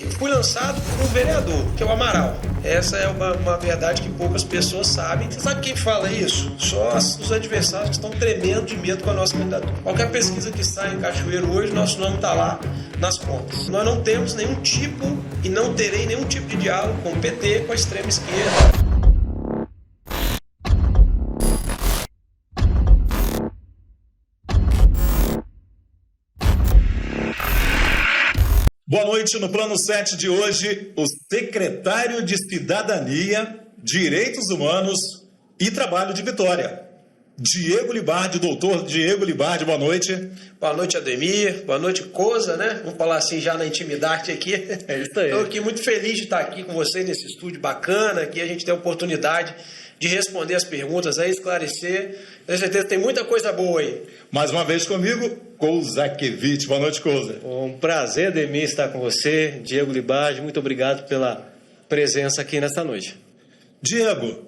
Eu fui lançado por um vereador, que é o Amaral. Essa é uma verdade que poucas pessoas sabem. Você sabe quem fala isso? Só os adversários que estão tremendo de medo com a nossa candidatura. Qualquer pesquisa que sai em Cachoeiro hoje, nosso nome está lá nas pontas. Nós não temos nenhum tipo e não terei nenhum tipo de diálogo com o PT, com a extrema esquerda. Boa noite. No Plano 7 de hoje, o secretário de Cidadania, Direitos Humanos e Trabalho de Vitória, Diego Libardi, doutor Diego Libardi, boa noite. Boa noite, Ademir. Boa noite, Cosa, né? Vamos falar assim já na intimidade aqui. É isso aí. Estou aqui muito feliz de estar aqui com vocês nesse estúdio bacana, aqui a gente tem a oportunidade de responder as perguntas, aí esclarecer. Tenho certeza que tem muita coisa boa aí. Mais uma vez comigo, Kozakiewicz. Boa noite, Koza. Um prazer, Ademir, estar com você. Diego Libardi, muito obrigado pela presença aqui nesta noite. Diego,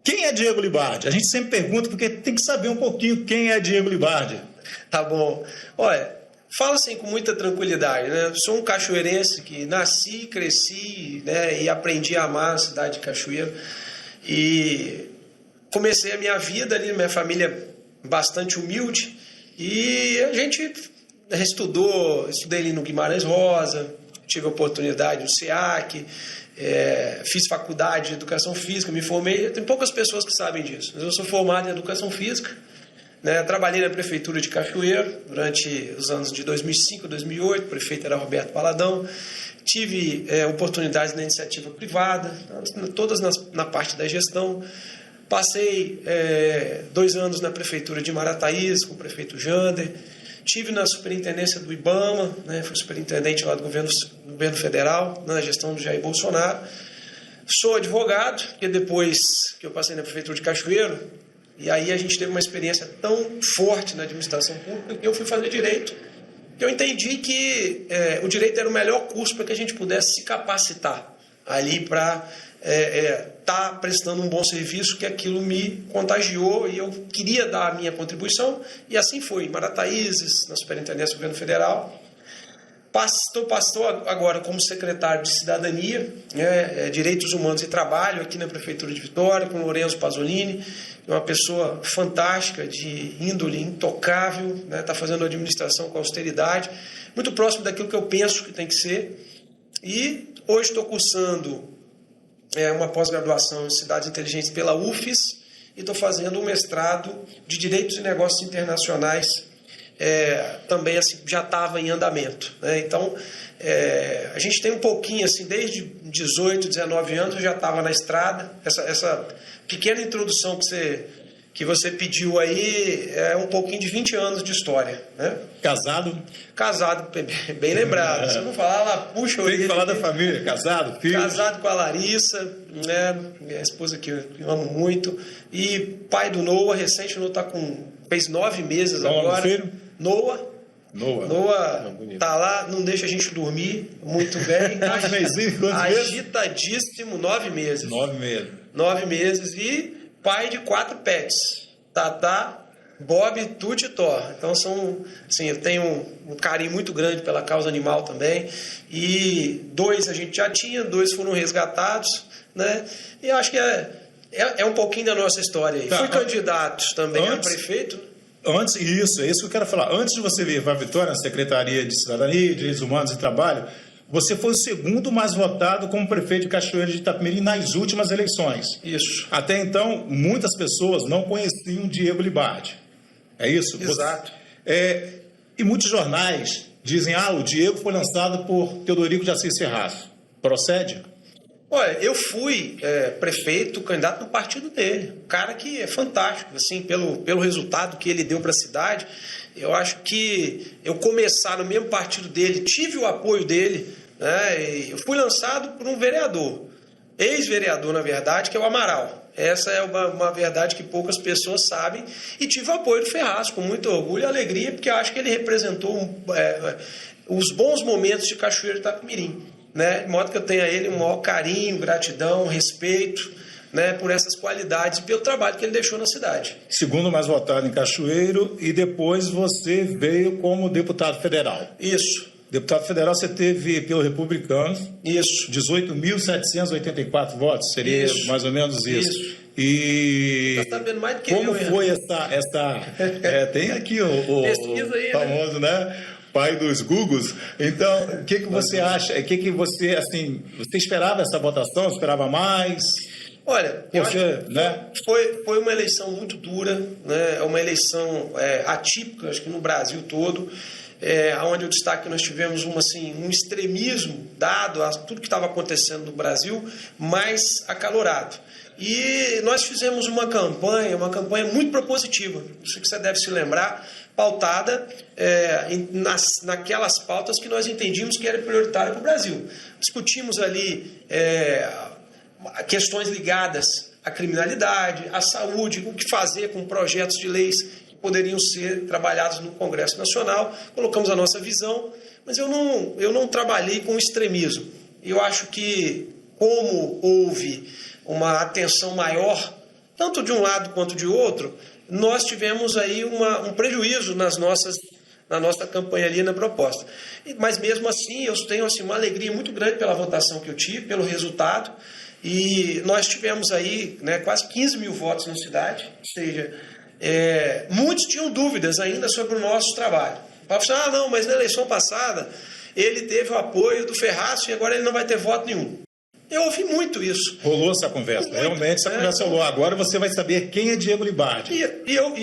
quem é Diego Libardi? A gente sempre pergunta porque tem que saber um pouquinho quem é Diego Libardi. Tá bom. Olha, falo assim com muita tranquilidade, né? Sou um cachoeirense que nasci, cresci, né, e aprendi a amar a cidade de Cachoeiro. E comecei a minha vida ali, minha família bastante humilde, e a gente estudei ali no Guimarães Rosa, tive a oportunidade no SEAC, fiz faculdade de Educação Física, me formei. Tem poucas pessoas que sabem disso, mas eu sou formado em Educação Física, né? Trabalhei na Prefeitura de Cachoeiro durante os anos de 2005 a 2008, o prefeito era Roberto Paladão. Tive oportunidades na iniciativa privada, todas na parte da gestão. Passei 2 anos na Prefeitura de Marataízes, com o prefeito Jander. Tive na superintendência do IBAMA, né, fui superintendente lá do governo federal, na gestão do Jair Bolsonaro. Sou advogado, porque depois que eu passei na Prefeitura de Cachoeiro, e aí a gente teve uma experiência tão forte na administração pública que eu fui fazer direito. Eu entendi que o direito era o melhor curso para que a gente pudesse se capacitar ali para estar prestando um bom serviço, que aquilo me contagiou e eu queria dar a minha contribuição, e assim foi, em Marataízes, na Superintendência do Governo Federal. Estou agora como secretário de Cidadania, Direitos Humanos e Trabalho, aqui na Prefeitura de Vitória, com Lourenço Pasolini, uma pessoa fantástica, de índole intocável, né? Está fazendo administração com austeridade, muito próximo daquilo que eu penso que tem que ser. E hoje estou cursando uma pós-graduação em Cidades Inteligentes pela UFES e estou fazendo um mestrado de Direitos e Negócios Internacionais, também assim, já estava em andamento, né? Então, a gente tem um pouquinho, assim, desde 18, 19 anos eu já estava na estrada. Essa pequena introdução que você pediu aí é um pouquinho de 20 anos de história, né? Casado? Casado, bem lembrado. Se eu não falar, ela puxa o Tem que falar da família, casado, filho. Casado com a Larissa, né? Minha esposa que eu amo muito. E pai do Noah, recente, o Noah fez 9 meses agora. Filho? Noah tá lá, não deixa a gente dormir muito bem. Quantos meses? Agitadíssimo, 9 meses. 9 meses. 9 meses e pai de 4 pets. Tatá, Bob, Tuti e Thor. Então assim, eu tenho um carinho muito grande pela causa animal também. E 2 a gente já tinha, 2 foram resgatados, né? E eu acho que é um pouquinho da nossa história aí. Fui candidato também a prefeito. É isso que eu quero falar. Antes de você vir para a Vitória, na Secretaria de Cidadania, Direitos Humanos e Trabalho, você foi o segundo mais votado como prefeito de Cachoeiro de Itapemirim nas últimas eleições. Isso. Até então, muitas pessoas não conheciam Diego Libardi. É isso? Exato. E muitos jornais dizem, o Diego foi lançado por Teodorico de Assis Ferraz. Procede? Olha, eu fui prefeito, candidato no partido dele. Um cara que é fantástico, assim, pelo resultado que ele deu para a cidade. Eu acho que eu começar no mesmo partido dele, tive o apoio dele, né? E eu fui lançado por um vereador, ex-vereador, na verdade, que é o Amaral. Essa é uma verdade que poucas pessoas sabem. E tive o apoio do Ferraz, com muito orgulho e alegria, porque eu acho que ele representou os bons momentos de Cachoeiro de Itapemirim, né? De modo que eu tenho a ele um maior carinho, gratidão, respeito, né, por essas qualidades e pelo trabalho que ele deixou na cidade. Segundo mais votado em Cachoeiro, e depois você veio como deputado federal. Isso. Deputado federal, você teve pelo Republicanos Isso. 18.784 votos, seria Isso. mais ou menos isso. Isso. E Tá sabendo mais do que como eu, foi tem aqui o Pesquisa aí, famoso, né? Pai dos Googles. Então, o que você acha? O que você, assim, você esperava essa votação? Esperava mais? Olha, eu acho que né? foi uma eleição muito dura, né? É uma eleição atípica, acho que no Brasil todo, onde o destaque nós tivemos um extremismo dado a tudo que estava acontecendo no Brasil, mais acalorado. E nós fizemos uma campanha muito propositiva, isso que você deve se lembrar, pautada naquelas pautas que nós entendíamos que era prioritária para o Brasil. Discutimos ali questões ligadas à criminalidade, à saúde, o que fazer com projetos de leis que poderiam ser trabalhados no Congresso Nacional. Colocamos a nossa visão, mas eu não trabalhei com extremismo. Eu acho que, como houve uma atenção maior, tanto de um lado quanto de outro, nós tivemos aí um prejuízo na nossa campanha ali na proposta. Mas mesmo assim, eu tenho uma alegria muito grande pela votação que eu tive, pelo resultado, e nós tivemos aí quase 15 mil votos na cidade, ou seja, muitos tinham dúvidas ainda sobre o nosso trabalho. Falaram não, mas na eleição passada ele teve o apoio do Ferraz e agora ele não vai ter voto nenhum. Eu ouvi muito isso. Rolou essa conversa, realmente essa conversa rolou. Agora você vai saber quem é Diego Libardi. E eu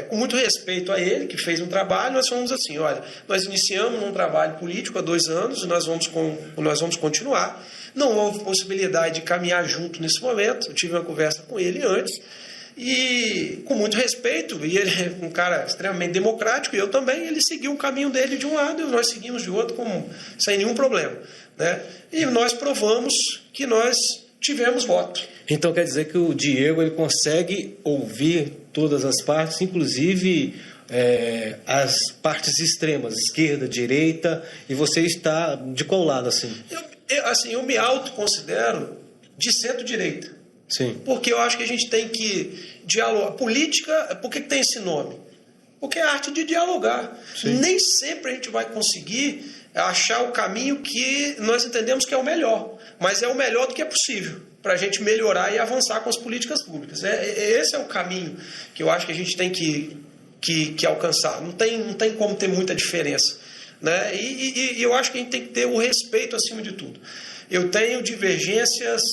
com muito respeito a ele, que fez um trabalho, nós falamos assim, olha, nós iniciamos um trabalho político há 2 anos, e nós vamos continuar. Não houve possibilidade de caminhar junto nesse momento, eu tive uma conversa com ele antes, e com muito respeito, e ele é um cara extremamente democrático, e eu também, ele seguiu o caminho dele de um lado, e nós seguimos de outro, sem nenhum problema. Né? E nós provamos que nós tivemos voto. Então quer dizer que o Diego ele consegue ouvir todas as partes, inclusive as partes extremas, esquerda, direita, e você está de qual lado assim? Eu me autoconsidero de centro-direita. Sim. Porque eu acho que a gente tem que dialogar. Política, por que tem esse nome? Porque é a arte de dialogar. Sim. Nem sempre a gente vai conseguir achar o caminho que nós entendemos que é o melhor, mas é o melhor do que é possível para a gente melhorar e avançar com as políticas públicas. Esse é o caminho que eu acho que a gente tem que alcançar. Não tem como ter muita diferença. Né? E eu acho que a gente tem que ter o respeito acima de tudo. Eu tenho divergências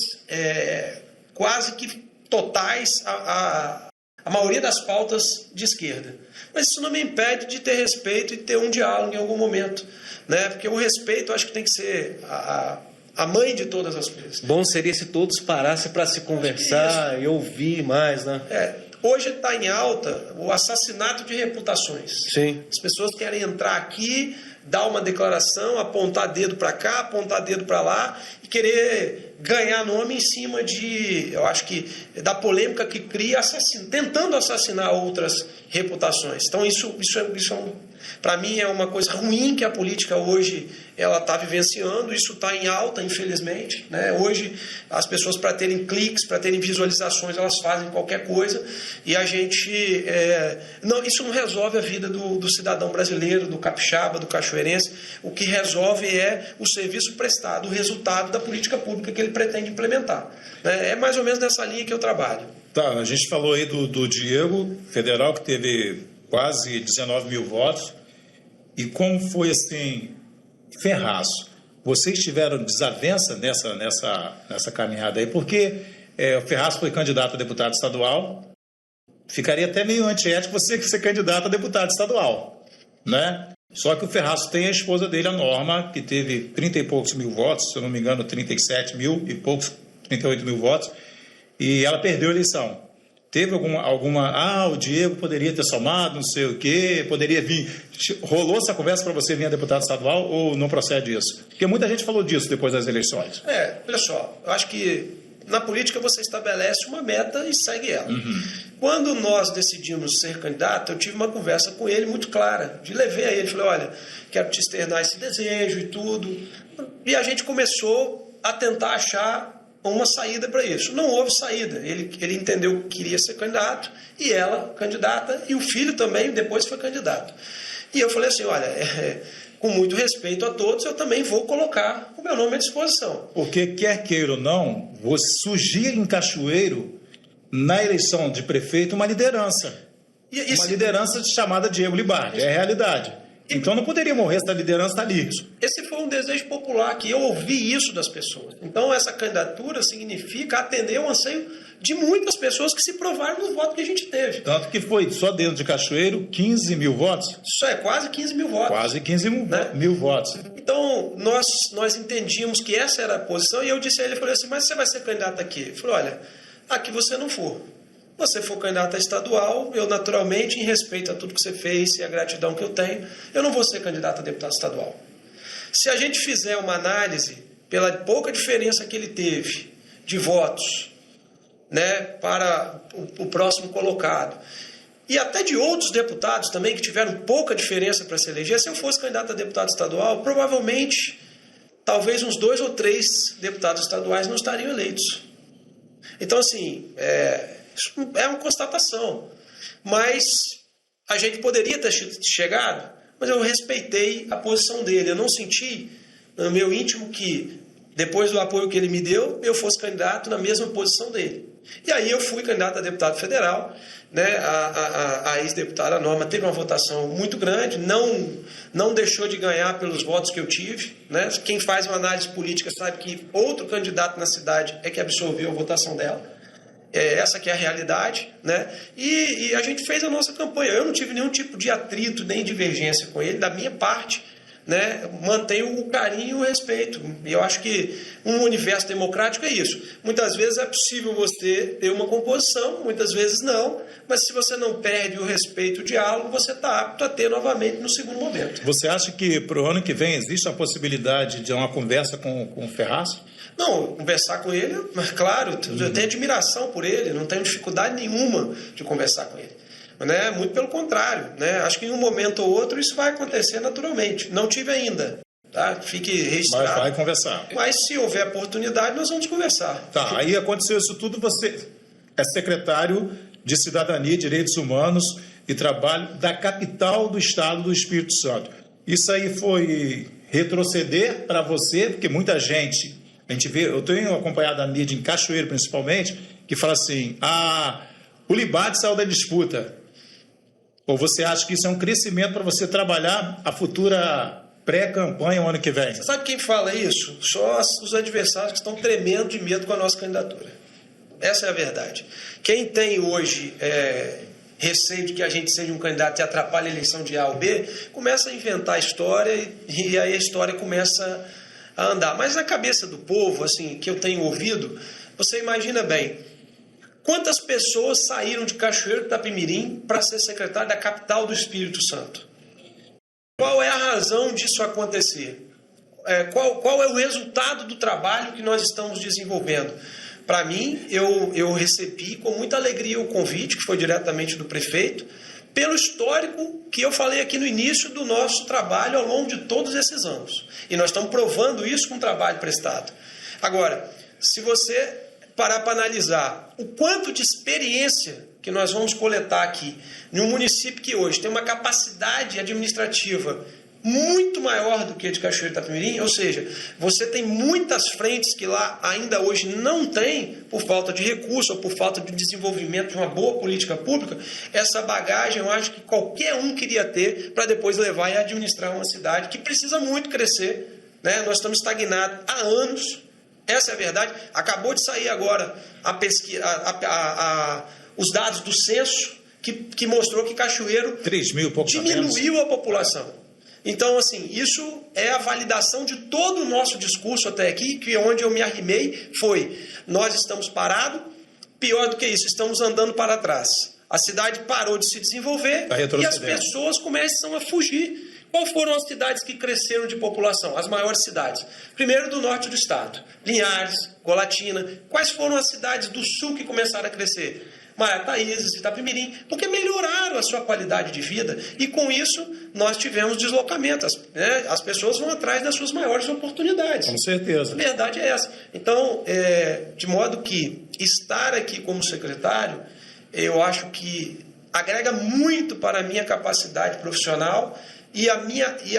quase que totais a maioria das pautas de esquerda. Mas isso não me impede de ter respeito e ter um diálogo em algum momento. Né? Porque o respeito, eu acho que tem que ser a mãe de todas as coisas. Bom seria se todos parassem para se conversar e ouvir mais, né? Hoje está em alta o assassinato de reputações. Sim. As pessoas querem entrar aqui, dar uma declaração, apontar dedo para cá, apontar dedo para lá e querer ganhar nome em cima eu acho que, da polêmica que cria, tentando assassinar outras reputações. Então isso para mim é uma coisa ruim que a política hoje ela está vivenciando. Isso está em alta, infelizmente. Né? Hoje as pessoas, para terem cliques, para terem visualizações, elas fazem qualquer coisa e a gente isso não resolve a vida do cidadão brasileiro, do capixaba, do cachoeirense. O que resolve é o serviço prestado, o resultado da política pública que ele pretende implementar. Né? É mais ou menos nessa linha que eu trabalho. Tá, a gente falou aí do Diego Federal, que teve quase 19 mil votos. E como foi assim, Ferraz? Vocês tiveram desavença nessa caminhada aí? Porque o Ferraz foi candidato a deputado estadual, ficaria até meio antiético você ser candidato a deputado estadual, né? Só que o Ferraz tem a esposa dele, a Norma, que teve 30 e poucos mil votos, se eu não me engano, 37 mil e poucos, 38 mil votos, e ela perdeu a eleição. Teve o Diego poderia ter somado, não sei o quê, poderia vir. Rolou essa conversa para você vir a deputado estadual ou não procede isso? Porque muita gente falou disso depois das eleições. Olha só, eu acho que na política você estabelece uma meta e segue ela. Uhum. Quando nós decidimos ser candidato, eu tive uma conversa com ele muito clara. Levei a ele, falei, olha, quero te externar esse desejo e tudo. E a gente começou a tentar achar uma saída para isso. Não houve saída. Ele entendeu que queria ser candidato, e ela candidata, e o filho também depois foi candidato. E eu falei assim, olha, com muito respeito a todos, eu também vou colocar o meu nome à disposição. Porque, quer queira ou não, surgir em Cachoeiro, na eleição de prefeito, uma liderança. Uma liderança chamada Diego Libardi, é a realidade. Então não poderia morrer essa liderança ali. Esse foi um desejo popular, que eu ouvi isso das pessoas. Então essa candidatura significa atender ao anseio de muitas pessoas que se provaram no voto que a gente teve. Tanto que foi só dentro de Cachoeiro 15 mil votos. Isso é quase 15 mil votos. Quase 15 mil votos. Então nós entendíamos que essa era a posição e eu disse a ele, eu falei assim, mas você vai ser candidato aqui? Ele falou, olha, aqui você não for. Você for candidato a estadual, eu naturalmente, em respeito a tudo que você fez e a gratidão que eu tenho, eu não vou ser candidato a deputado estadual. Se a gente fizer uma análise pela pouca diferença que ele teve de votos, né, para o próximo colocado, e até de outros deputados também que tiveram pouca diferença para se eleger, se eu fosse candidato a deputado estadual, provavelmente, talvez uns 2 ou 3 deputados estaduais não estariam eleitos. Então, assim, isso é uma constatação, mas a gente poderia ter chegado, mas eu respeitei a posição dele. Eu não senti no meu íntimo que, depois do apoio que ele me deu, eu fosse candidato na mesma posição dele. E aí eu fui candidato a deputado federal, né? A ex-deputada Norma teve uma votação muito grande, não deixou de ganhar pelos votos que eu tive, né? Quem faz uma análise política sabe que outro candidato na cidade é que absorveu a votação dela. Essa que é a realidade, né? E a gente fez a nossa campanha. Eu não tive nenhum tipo de atrito nem divergência com ele, da minha parte, né? Mantenho o carinho e o respeito. E eu acho que um universo democrático é isso. Muitas vezes é possível você ter uma composição, muitas vezes não, mas se você não perde o respeito e o diálogo, você está apto a ter novamente no segundo momento. Você acha que para o ano que vem existe a possibilidade de uma conversa com o Ferraz? Não, conversar com ele, mas claro, eu tenho admiração por ele, não tenho dificuldade nenhuma de conversar com ele. Né? Muito pelo contrário, né? Acho que em um momento ou outro isso vai acontecer naturalmente. Não tive ainda, tá? Fique registrado. Mas vai conversar. Mas se houver oportunidade, nós vamos conversar. Tá, aí aconteceu isso tudo, você é secretário de Cidadania, Direitos Humanos e Trabalho da capital do estado do Espírito Santo. Isso aí foi retroceder para você, porque muita gente... A gente vê, eu tenho acompanhado a mídia em Cachoeiro, principalmente, que fala assim, o Libardi saiu da disputa. Ou você acha que isso é um crescimento para você trabalhar a futura pré-campanha o ano que vem? Você sabe quem fala isso? Só os adversários que estão tremendo de medo com a nossa candidatura. Essa é a verdade. Quem tem hoje receio de que a gente seja um candidato e atrapalhe a eleição de A ou B, começa a inventar história e aí a história começa a andar. Mas na cabeça do povo, assim, que eu tenho ouvido, você imagina bem, quantas pessoas saíram de Cachoeiro de Itapemirim para ser secretário da capital do Espírito Santo? Qual é a razão disso acontecer? Qual é o resultado do trabalho que nós estamos desenvolvendo? Para mim, eu recebi com muita alegria o convite, que foi diretamente do prefeito, pelo histórico que eu falei aqui no início do nosso trabalho ao longo de todos esses anos. E nós estamos provando isso com o trabalho prestado. Agora, se você parar para analisar o quanto de experiência que nós vamos coletar aqui, em um município que hoje tem uma capacidade administrativa muito maior do que a de Cachoeiro de Itapemirim, ou seja, você tem muitas frentes que lá ainda hoje não tem, por falta de recurso ou por falta de desenvolvimento de uma boa política pública, essa bagagem eu acho que qualquer um queria ter para depois levar e administrar uma cidade que precisa muito crescer, né? Nós estamos estagnados há anos, essa é a verdade. Acabou de sair agora a pesquisa, os dados do censo que mostrou que Cachoeiro diminuiu a população. Então, assim, isso é a validação de todo o nosso discurso até aqui, que onde eu me arrimei foi, nós estamos parados, pior do que isso, estamos andando para trás. A cidade parou de se desenvolver e as pessoas começam a fugir. Qual foram as cidades que cresceram de população? As maiores cidades. Primeiro do norte do estado, Linhares, Colatina. Quais foram as cidades do sul que começaram a crescer? Marataízes, Itapemirim, porque melhoraram a sua qualidade de vida e com isso nós tivemos deslocamentos, né? As pessoas vão atrás das suas maiores oportunidades. Com certeza. A verdade é essa. Então, de modo que estar aqui como secretário, eu acho que agrega muito para a minha capacidade profissional E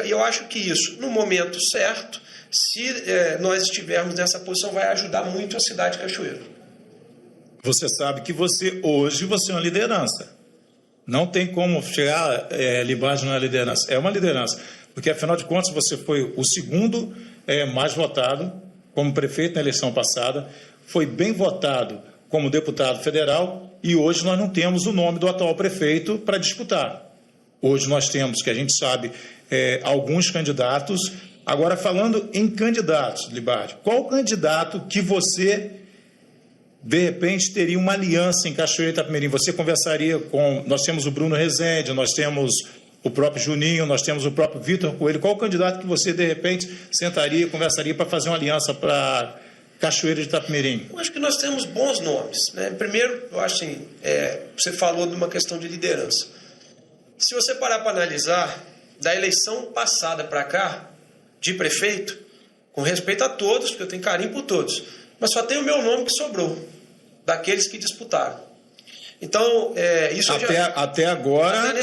eu acho que isso, no momento certo, se nós estivermos nessa posição, vai ajudar muito a cidade de Cachoeiro. Você sabe que hoje você é uma liderança. Não tem como chegar, Libardi não é liderança. É uma liderança, porque afinal de contas você foi o segundo mais votado como prefeito na eleição passada, foi bem votado como deputado federal e hoje nós não temos o nome do atual prefeito para disputar. Hoje nós temos, que a gente sabe, alguns candidatos. Agora, falando em candidatos, Libardi, qual candidato que você, de repente, teria uma aliança em Cachoeiro e Itapemirim? Você conversaria com... Nós temos o Bruno Rezende, nós temos o próprio Juninho, nós temos o próprio Vitor Coelho. Qual candidato que você, de repente, sentaria, conversaria para fazer uma aliança para Cachoeiro de Itapemirim? Eu acho que nós temos bons nomes, né? Primeiro, eu acho assim, você falou de uma questão de liderança. Se você parar para analisar, da eleição passada para cá, de prefeito, com respeito a todos, porque eu tenho carinho por todos, mas só tem o meu nome que sobrou, daqueles que disputaram. Então, isso até agora, até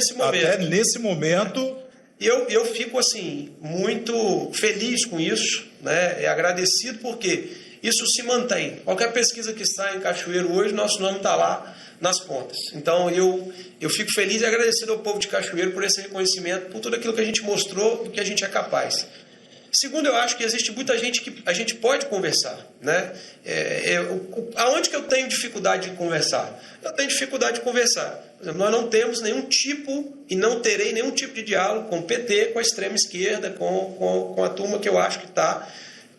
nesse momento... Eu fico, assim, muito feliz com isso, né? Agradecido porque isso se mantém. Qualquer pesquisa que sai em Cachoeiro hoje, nosso nome está lá nas contas. Então, eu fico feliz e agradecido ao povo de Cachoeiro por esse reconhecimento, por tudo aquilo que a gente mostrou, do que a gente é capaz. Segundo, eu acho que existe muita gente que a gente pode conversar, né? Aonde que eu tenho dificuldade de conversar? Eu tenho dificuldade de conversar. Por exemplo, nós não temos nenhum tipo, e não terei nenhum tipo de diálogo com o PT, com a extrema esquerda, com a turma que eu acho que está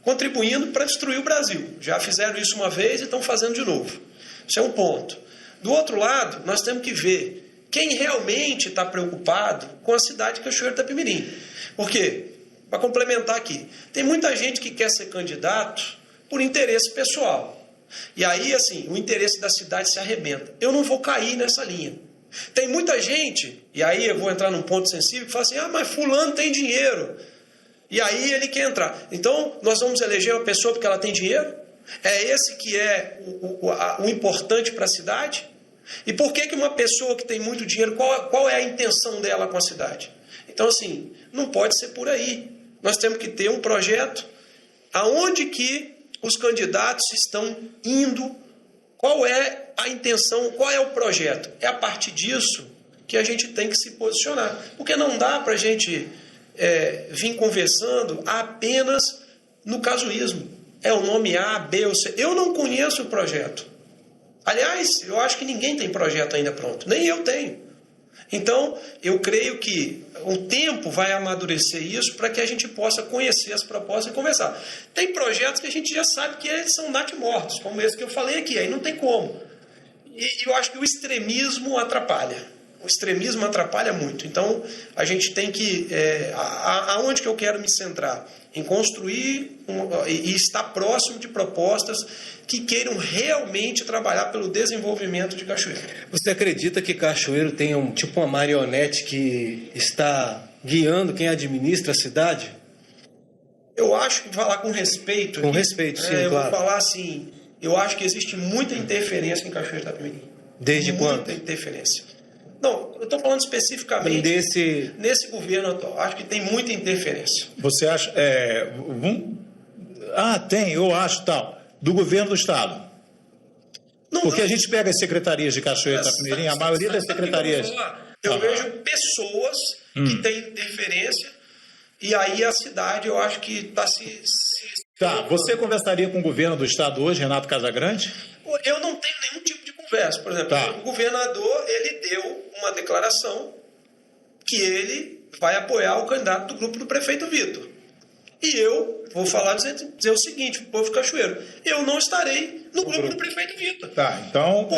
contribuindo para destruir o Brasil. Já fizeram isso uma vez e estão fazendo de novo. Isso é um ponto. Do outro lado, nós temos que ver quem realmente está preocupado com a cidade de Cachoeiro de Itapemirim. Por quê? Para complementar aqui, tem muita gente que quer ser candidato por interesse pessoal. E aí, assim, o interesse da cidade se arrebenta. Eu não vou cair nessa linha. Tem muita gente, e aí eu vou entrar num ponto sensível, que fala assim, mas fulano tem dinheiro. E aí ele quer entrar. Então, nós vamos eleger uma pessoa porque ela tem dinheiro? É esse que é o importante para a cidade? E por que uma pessoa que tem muito dinheiro, qual é a intenção dela com a cidade? Então, assim, não pode ser por aí. Nós temos que ter um projeto aonde que os candidatos estão indo, qual é a intenção, qual é o projeto. É a partir disso que a gente tem que se posicionar. Porque não dá para a gente vir conversando apenas no casuísmo. É o nome A, B ou C. Eu não conheço o projeto. Aliás, eu acho que ninguém tem projeto ainda pronto. Nem eu tenho. Então, eu creio que o tempo vai amadurecer isso para que a gente possa conhecer as propostas e conversar. Tem projetos que a gente já sabe que eles são natimortos, como esse que eu falei aqui, aí não tem como. E eu acho que o extremismo atrapalha. O extremismo atrapalha muito. Então, a gente tem que... aonde que eu quero me centrar? Em construir e estar próximo de propostas que queiram realmente trabalhar pelo desenvolvimento de Cachoeiro. Você acredita que Cachoeiro tem uma marionete que está guiando quem administra a cidade? Eu acho que falar com respeito... Com respeito, sim, claro. Eu vou falar assim, eu acho que existe muita interferência em Cachoeiro de Itapemirim. Desde quando? Muita interferência. Não, eu estou falando especificamente nesse governo atual. Acho que tem muita interferência. Você acha... tem, eu acho, tal. Do governo do Estado. Porque a gente pega as secretarias de Cachoeiro e Itapemirim, a maioria das secretarias... Eu vejo pessoas que têm interferência e aí a cidade, eu acho que está se... Tá, você conversaria com o governo do Estado hoje, Renato Casagrande? Eu não tenho nenhum tipo de conversa. Por exemplo, o governador, ele deu uma declaração que ele vai apoiar o candidato do grupo do prefeito Vitor. E eu vou falar, dizer o seguinte, o povo de Cachoeiro, eu não estarei no grupo do prefeito Vitor. Tá, então,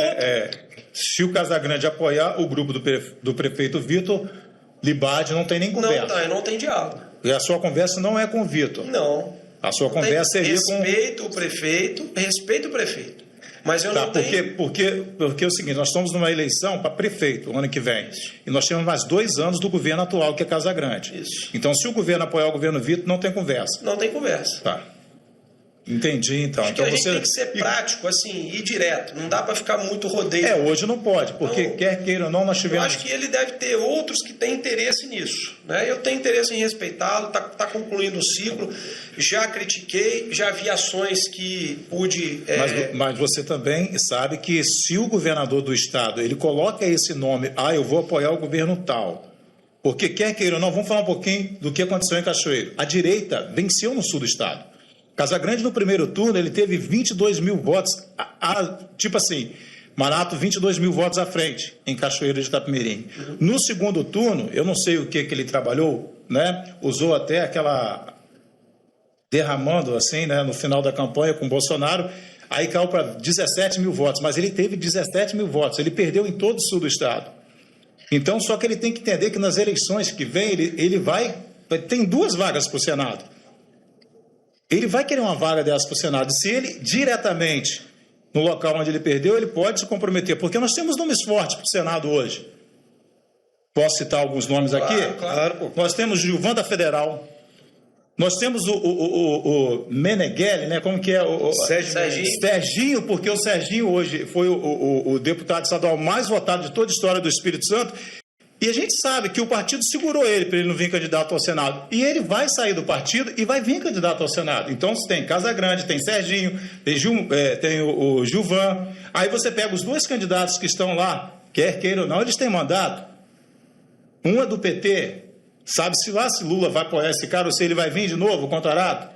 se o Casagrande apoiar o grupo do prefeito Vitor, Libardi não tem nem conversa. Não tem diálogo. E a sua conversa não é com o Vitor? Não. A sua conversa seria respeito o prefeito. Mas eu não tenho... Porque é o seguinte, nós estamos numa eleição para prefeito, ano que vem. E nós temos mais 2 anos do governo atual, que é Casagrande. Isso. Então, se o governo apoiar o governo Vitor, não tem conversa. Não tem conversa. Tá. Entendi, então. Acho que Então a gente você tem que ser prático, assim, e direto. Não dá para ficar muito rodeio. hoje não pode, porque Não. quer queira ou não, nós Eu tivemos. acho que ele deve ter outros que têm interesse nisso, né? Eu tenho interesse em respeitá-lo, tá concluindo o ciclo, já critiquei, já vi ações que pude... Mas você também sabe que se o governador do estado ele coloca esse nome, eu vou apoiar o governo tal, porque quer queira ou não, vamos falar um pouquinho do que aconteceu em Cachoeiro. A direita venceu no sul do estado. Casagrande, no primeiro turno, ele teve 22 mil votos, tipo assim, Marato, 22 mil votos à frente, em Cachoeiro de Itapemirim. No segundo turno, eu não sei o que ele trabalhou, né? Usou até aquela... derramando, assim, né, no final da campanha com Bolsonaro, aí caiu para 17 mil votos, mas ele teve 17 mil votos, ele perdeu em todo o sul do estado. Então, só que ele tem que entender que nas eleições que vem, ele vai... Tem 2 vagas para o Senado. Ele vai querer uma vaga dessa para o Senado. Se ele diretamente, no local onde ele perdeu, ele pode se comprometer, porque nós temos nomes fortes para o Senado hoje. Posso citar alguns nomes aqui? Claro. Nós temos Gilvan da Federal, nós temos o Meneghelli, né? Como que é? Serginho, porque o Serginho hoje foi o deputado estadual mais votado de toda a história do Espírito Santo. E a gente sabe que o partido segurou ele para ele não vir candidato ao Senado. E ele vai sair do partido e vai vir candidato ao Senado. Então, você tem Casagrande, tem Serginho, tem o Gilvan. Aí você pega os 2 candidatos que estão lá, quer queira ou não, eles têm mandato. Um é do PT. Sabe-se lá se Lula vai apoiar esse cara ou se ele vai vir de novo contra Arato.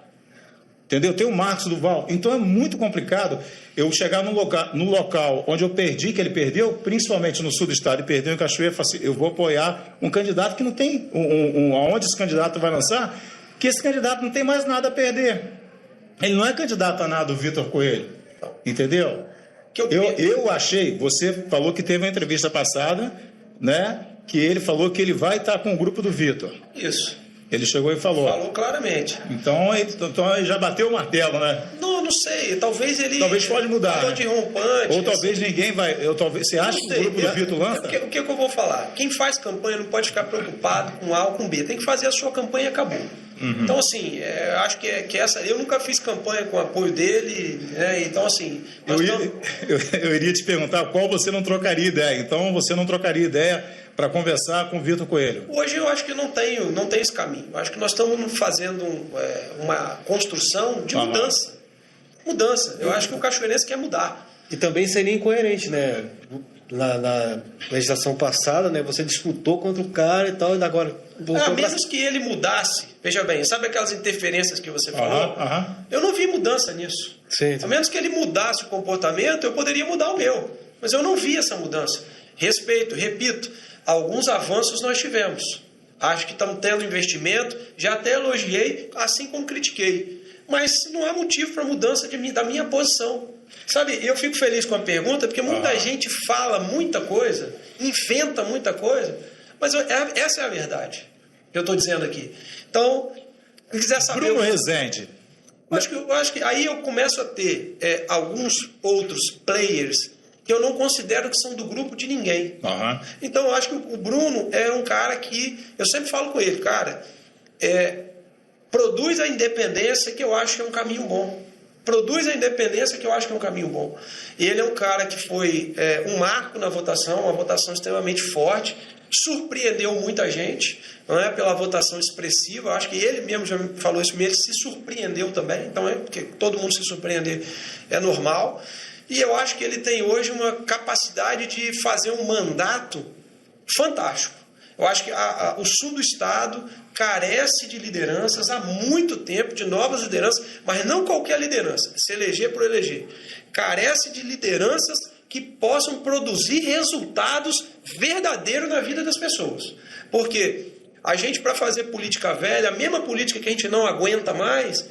Entendeu? Tem o Marcos Duval. Então é muito complicado eu chegar no local onde eu perdi, que ele perdeu, principalmente no sul do estado, e perdeu em Cachoeira, eu vou apoiar um candidato que não tem aonde esse candidato vai lançar, que esse candidato não tem mais nada a perder. Ele não é candidato a nada, o Vitor Coelho. Entendeu? Eu achei, você falou que teve uma entrevista passada, né? Que ele falou que ele vai estar com o grupo do Vitor. Isso. Ele chegou e falou. Falou claramente. Então ele já bateu o martelo, né? Não sei. Talvez ele... Talvez pode mudar. Falou de rompante. Ou talvez ninguém vai... Você acha que o grupo do Vitor lança? O que eu vou falar? Quem faz campanha não pode ficar preocupado com A ou com B. Tem que fazer a sua campanha e acabou. Uhum. Então, assim, acho que essa... Eu nunca fiz campanha com o apoio dele, né? Então, assim... Eu iria te perguntar qual você não trocaria ideia. Então, você não trocaria ideia para conversar com o Vitor Coelho? Hoje eu acho que não tem esse caminho. Eu acho que nós estamos fazendo uma construção de mudança. Mudança. Eu acho que o cachoeirense quer mudar. E também seria incoerente, né? Na legislação passada, né? Você disputou contra o cara e tal, e agora... A menos que ele mudasse, veja bem, sabe aquelas interferências que você falou? Eu não vi mudança nisso. Sim. A menos que ele mudasse o comportamento, eu poderia mudar o meu. Mas eu não vi essa mudança. Respeito, repito, alguns avanços nós tivemos. Acho que estamos tendo investimento, já até elogiei, assim como critiquei. Mas não há motivo para mudança da minha posição. Sabe, eu fico feliz com a pergunta, porque muita gente fala muita coisa, inventa muita coisa, mas essa é a verdade que eu estou dizendo aqui. Então, quem quiser saber... Bruno Rezende. Eu acho que aí eu começo a ter alguns outros players que eu não considero que são do grupo de ninguém. Então, eu acho que o Bruno é um cara que... Eu sempre falo com ele, cara, produz a independência, que eu acho que é um caminho bom. Produz a independência, que eu acho que é um caminho bom. Ele é um cara que foi um marco na votação, uma votação extremamente forte, surpreendeu muita gente, não é pela votação expressiva. Eu acho que ele mesmo já me falou isso, ele se surpreendeu também. Então, porque todo mundo se surpreender é normal. E eu acho que ele tem hoje uma capacidade de fazer um mandato fantástico. Eu acho que o sul do estado carece de lideranças há muito tempo, de novas lideranças, mas não qualquer liderança, se eleger por eleger. Carece de lideranças que possam produzir resultados verdadeiros na vida das pessoas. Porque a gente, para fazer política velha, a mesma política que a gente não aguenta mais,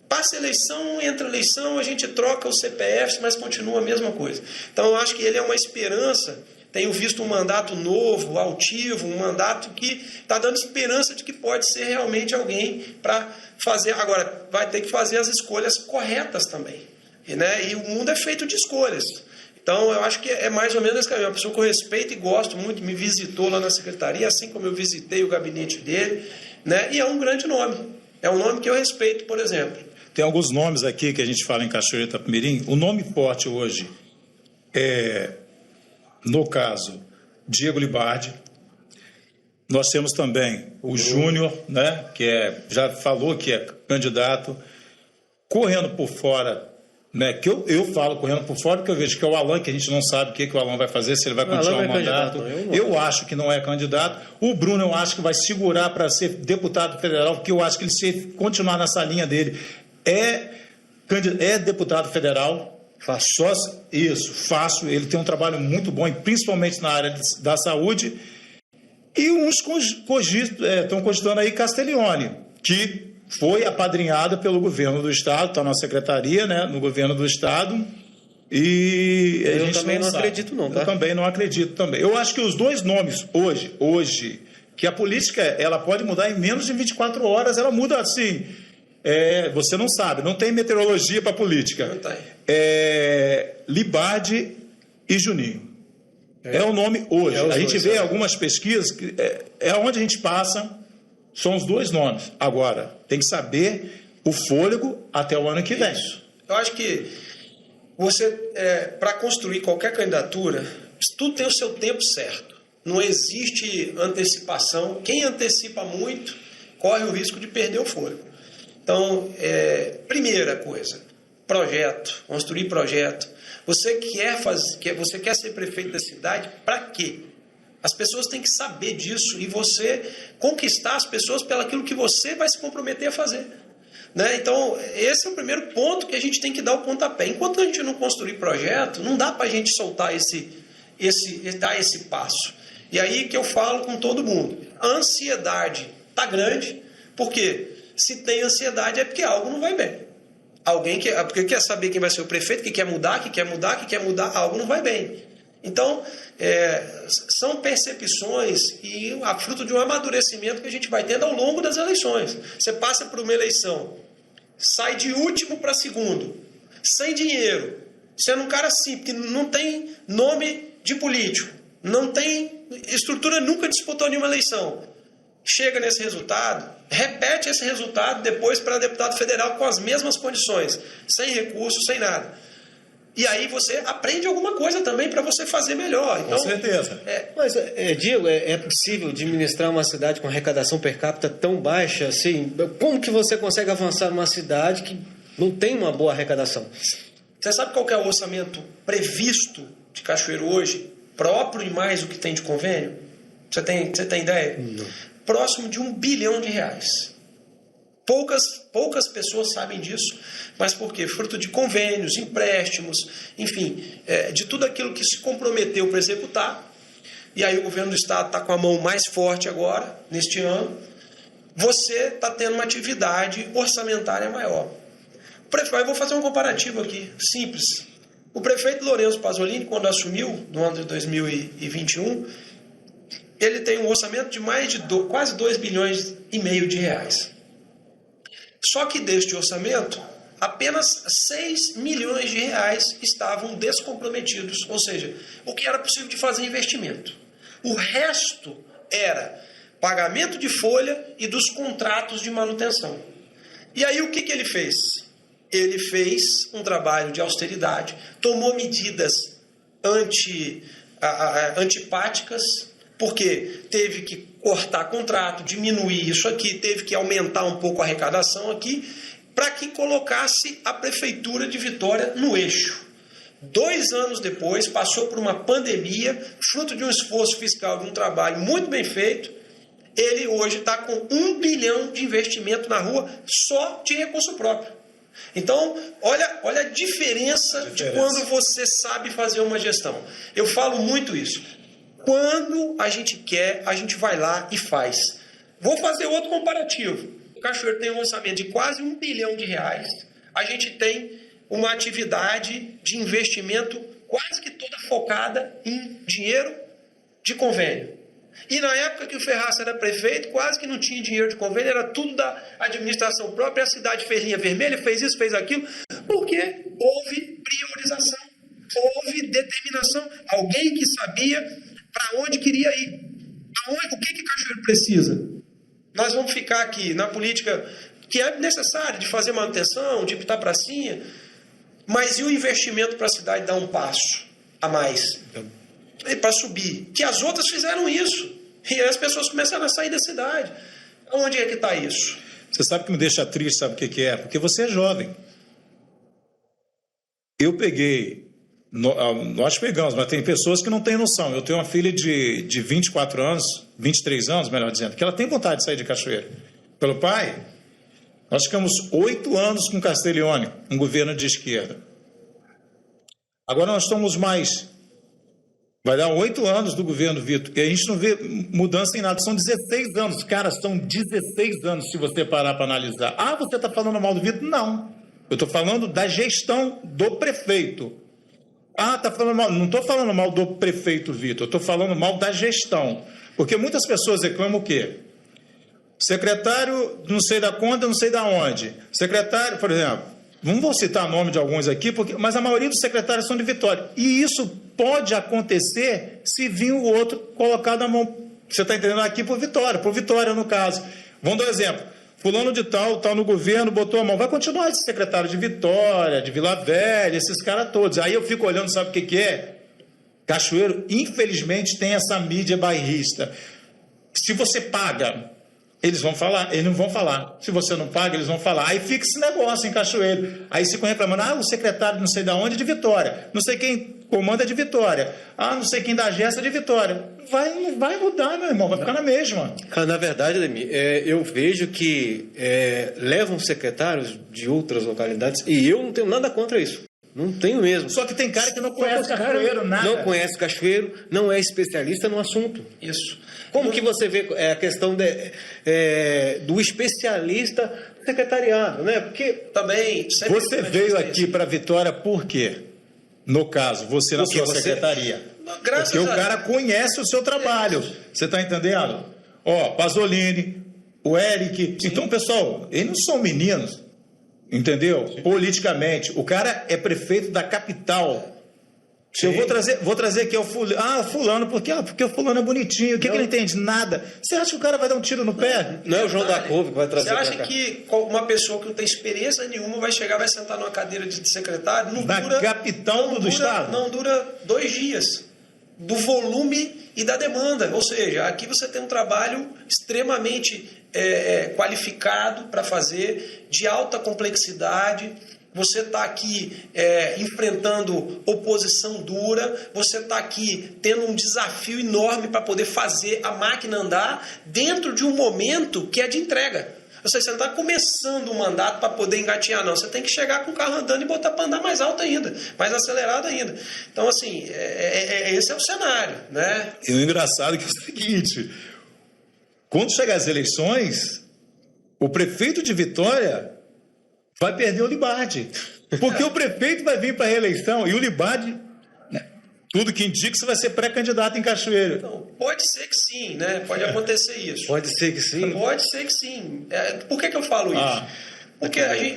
passa eleição, entra eleição, a gente troca os CPFs, mas continua a mesma coisa. Então, eu acho que ele é uma esperança. Tenho visto um mandato novo, altivo, um mandato que está dando esperança de que pode ser realmente alguém para fazer. Agora, vai ter que fazer as escolhas corretas também. E o mundo é feito de escolhas. Então, eu acho que é mais ou menos esse caminho. Uma pessoa que eu respeito e gosto muito, me visitou lá na secretaria, assim como eu visitei o gabinete dele, né? E é um grande nome. É um nome que eu respeito, por exemplo. tem alguns nomes aqui que a gente fala em Cachoeira de Itapemirim. O nome forte hoje é, no caso, Diego Libardi. Nós temos também o Júnior, né, já falou que é candidato. Correndo por fora, né, que eu falo correndo por fora, porque eu vejo que é o Alan, que a gente não sabe o que o Alan vai fazer, se ele vai continuar o mandato. Eu acho que não é candidato. O Bruno, eu acho que vai segurar para ser deputado federal, porque eu acho que ele, se continuar nessa linha dele, é deputado federal. Fácil. Ele tem um trabalho muito bom, principalmente na área da saúde. E uns estão cogitando aí Castiglione, que foi apadrinhada pelo governo do Estado, está na secretaria, né, no governo do Estado. E a gente também não acredito, não. Tá? Eu também não acredito também. Eu acho que os dois nomes hoje, que a política ela pode mudar em menos de 24 horas, ela muda assim. Você não sabe, não tem meteorologia para política. Não tem. Libardi e Juninho. É o nome hoje. A gente vê algumas pesquisas, que onde a gente passa, são os dois nomes. Agora, tem que saber o fôlego até o ano que vem. Isso. Eu acho que você, para construir qualquer candidatura, tudo tem o seu tempo certo. Não existe antecipação. Quem antecipa muito corre o risco de perder o fôlego. Então, primeira coisa, projeto, construir projeto. Você quer ser prefeito da cidade, para quê? As pessoas têm que saber disso e você conquistar as pessoas pelo aquilo que você vai se comprometer a fazer. Né? Então, esse é o primeiro ponto que a gente tem que dar o pontapé. Enquanto a gente não construir projeto, não dá para a gente soltar dar esse passo. E aí que eu falo com todo mundo. A ansiedade está grande, porque se tem ansiedade é porque algo não vai bem. Porque quer saber quem vai ser o prefeito, que quer mudar, algo não vai bem. Então, são percepções e a fruto de um amadurecimento que a gente vai tendo ao longo das eleições. Você passa por uma eleição, sai de último para segundo, sem dinheiro, sendo um cara simples, que não tem nome de político, não tem estrutura, nunca disputou nenhuma eleição. Chega nesse resultado, repete esse resultado depois para deputado federal com as mesmas condições, sem recursos, sem nada. E aí você aprende alguma coisa também para você fazer melhor. Então, com certeza. Mas, Diego, é possível administrar uma cidade com arrecadação per capita tão baixa assim? Como que você consegue avançar numa cidade que não tem uma boa arrecadação? Você sabe qual que é o orçamento previsto de Cachoeiro hoje, próprio e mais o que tem de convênio? Você tem ideia? Não. Próximo de R$1 bilhão. Poucas pessoas sabem disso, mas por quê? Fruto de convênios, empréstimos, enfim, de tudo aquilo que se comprometeu para executar. E aí o governo do Estado está com a mão mais forte agora, neste ano. Você está tendo uma atividade orçamentária maior. Eu vou fazer um comparativo aqui, simples. O prefeito Lourenço Pasolini, quando assumiu, no ano de 2021, ele tem um orçamento de quase 2,5 bilhões de reais. Só que deste orçamento, apenas 6 milhões de reais estavam descomprometidos, ou seja, o que era possível de fazer investimento. O resto era pagamento de folha e dos contratos de manutenção. E aí o que ele fez? Ele fez um trabalho de austeridade, tomou medidas antipáticas, porque teve que cortar contrato, diminuir isso aqui, teve que aumentar um pouco a arrecadação aqui, para que colocasse a Prefeitura de Vitória no eixo. 2 anos depois, passou por uma pandemia, fruto de um esforço fiscal, de um trabalho muito bem feito, ele hoje está com R$1 bilhão de investimento na rua só de recurso próprio. Então, olha a diferença de quando você sabe fazer uma gestão. Eu falo muito isso. Quando a gente quer, a gente vai lá e faz. Vou fazer outro comparativo. O Cachoeiro tem um orçamento de quase R$1 bilhão. A gente tem uma atividade de investimento quase que toda focada em dinheiro de convênio. E na época que o Ferraz era prefeito, quase que não tinha dinheiro de convênio, era tudo da administração própria. A cidade fez linha vermelha, fez isso, fez aquilo, porque houve priorização, houve determinação. Alguém que sabia para onde queria ir. O que Cachoeiro precisa? Nós vamos ficar aqui na política que é necessário, de fazer manutenção, de pitar pracinha, mas e o investimento para a cidade dar um passo a mais? Para subir. Que as outras fizeram isso. E aí as pessoas começaram a sair da cidade. Onde é que está isso? Você sabe que me deixa triste, sabe o que é? Porque você é jovem. Eu peguei, nós pegamos, mas tem pessoas que não têm noção. Eu tenho uma filha de 24 anos, 23 anos, melhor dizendo, que ela tem vontade de sair de Cachoeira. Pelo pai, nós ficamos 8 anos com Castiglione, um governo de esquerda. Agora nós estamos mais. Vai dar 8 anos do governo Vitor, e a gente não vê mudança em nada. São 16 anos, cara, são 16 anos se você parar para analisar. Ah, você está falando mal do Vitor? Não. Eu estou falando da gestão do prefeito. Ah, está falando mal. Não estou falando mal do prefeito Vitor, estou falando mal da gestão. Porque muitas pessoas reclamam o quê? Secretário, não sei da conta, não sei da onde. Secretário, por exemplo, não vou citar o nome de alguns aqui, mas a maioria dos secretários são de Vitória. E isso pode acontecer se vir o outro colocar na mão. Você está entendendo? Aqui por Vitória no caso. Vamos dar um exemplo. Fulano de tal no governo, botou a mão. Vai continuar esse secretário de Vitória, de Vila Velha, esses caras todos. Aí eu fico olhando, sabe o que é? Cachoeiro, infelizmente, tem essa mídia bairrista. Se você paga, eles vão falar, eles não vão falar. Se você não paga, eles vão falar. Aí fica esse negócio em Cachoeiro. Aí ficam reclamando, o secretário não sei de onde é de Vitória. Não sei quem comanda é de Vitória. Não sei quem da gesta é de Vitória. Não vai mudar, meu irmão, vai ficar na mesma. Na verdade, Ademir, eu vejo que levam secretários de outras localidades e eu não tenho nada contra isso. Não tenho mesmo. Só que tem cara que não conhece Cachoeiro, nada. Não conhece Cachoeiro, não é especialista no assunto. Isso. Como que você vê a questão do especialista secretariado, né? Porque também... Você veio aqui para Vitória por quê? No caso, você na sua secretaria. Porque o cara conhece o seu trabalho. Você está entendendo? Pasolini, o Eric. Sim. Então, pessoal, eles não são meninos. Entendeu? Sim. Politicamente. O cara é prefeito da capital. Eu vou trazer aqui o fulano, porque o fulano é bonitinho. O que ele entende? Nada. Você acha que o cara vai dar um tiro no pé? Não é o João da Couve que vai trazer. Você acha que uma pessoa que não tem experiência nenhuma vai chegar, vai sentar numa cadeira de secretário? Na capital do estado? Não dura 2 dias. Do volume e da demanda. Ou seja, aqui você tem um trabalho extremamente qualificado para fazer, de alta complexidade. Você está aqui enfrentando oposição dura, você está aqui tendo um desafio enorme para poder fazer a máquina andar dentro de um momento que é de entrega. Ou seja, você não está começando o mandato para poder engatinhar, não. Você tem que chegar com o carro andando e botar para andar mais alto ainda, mais acelerado ainda. Então, assim, esse é o cenário, né? E o engraçado é que é o seguinte, quando chegar as eleições, o prefeito de Vitória vai perder o Libardi. Porque o prefeito vai vir para a reeleição e o Libardi, tudo que indica, você vai ser pré-candidato em Cachoeiro. Então, pode ser que sim, né? Pode acontecer isso. Pode ser que sim? Pode ser que sim. Por que eu falo isso?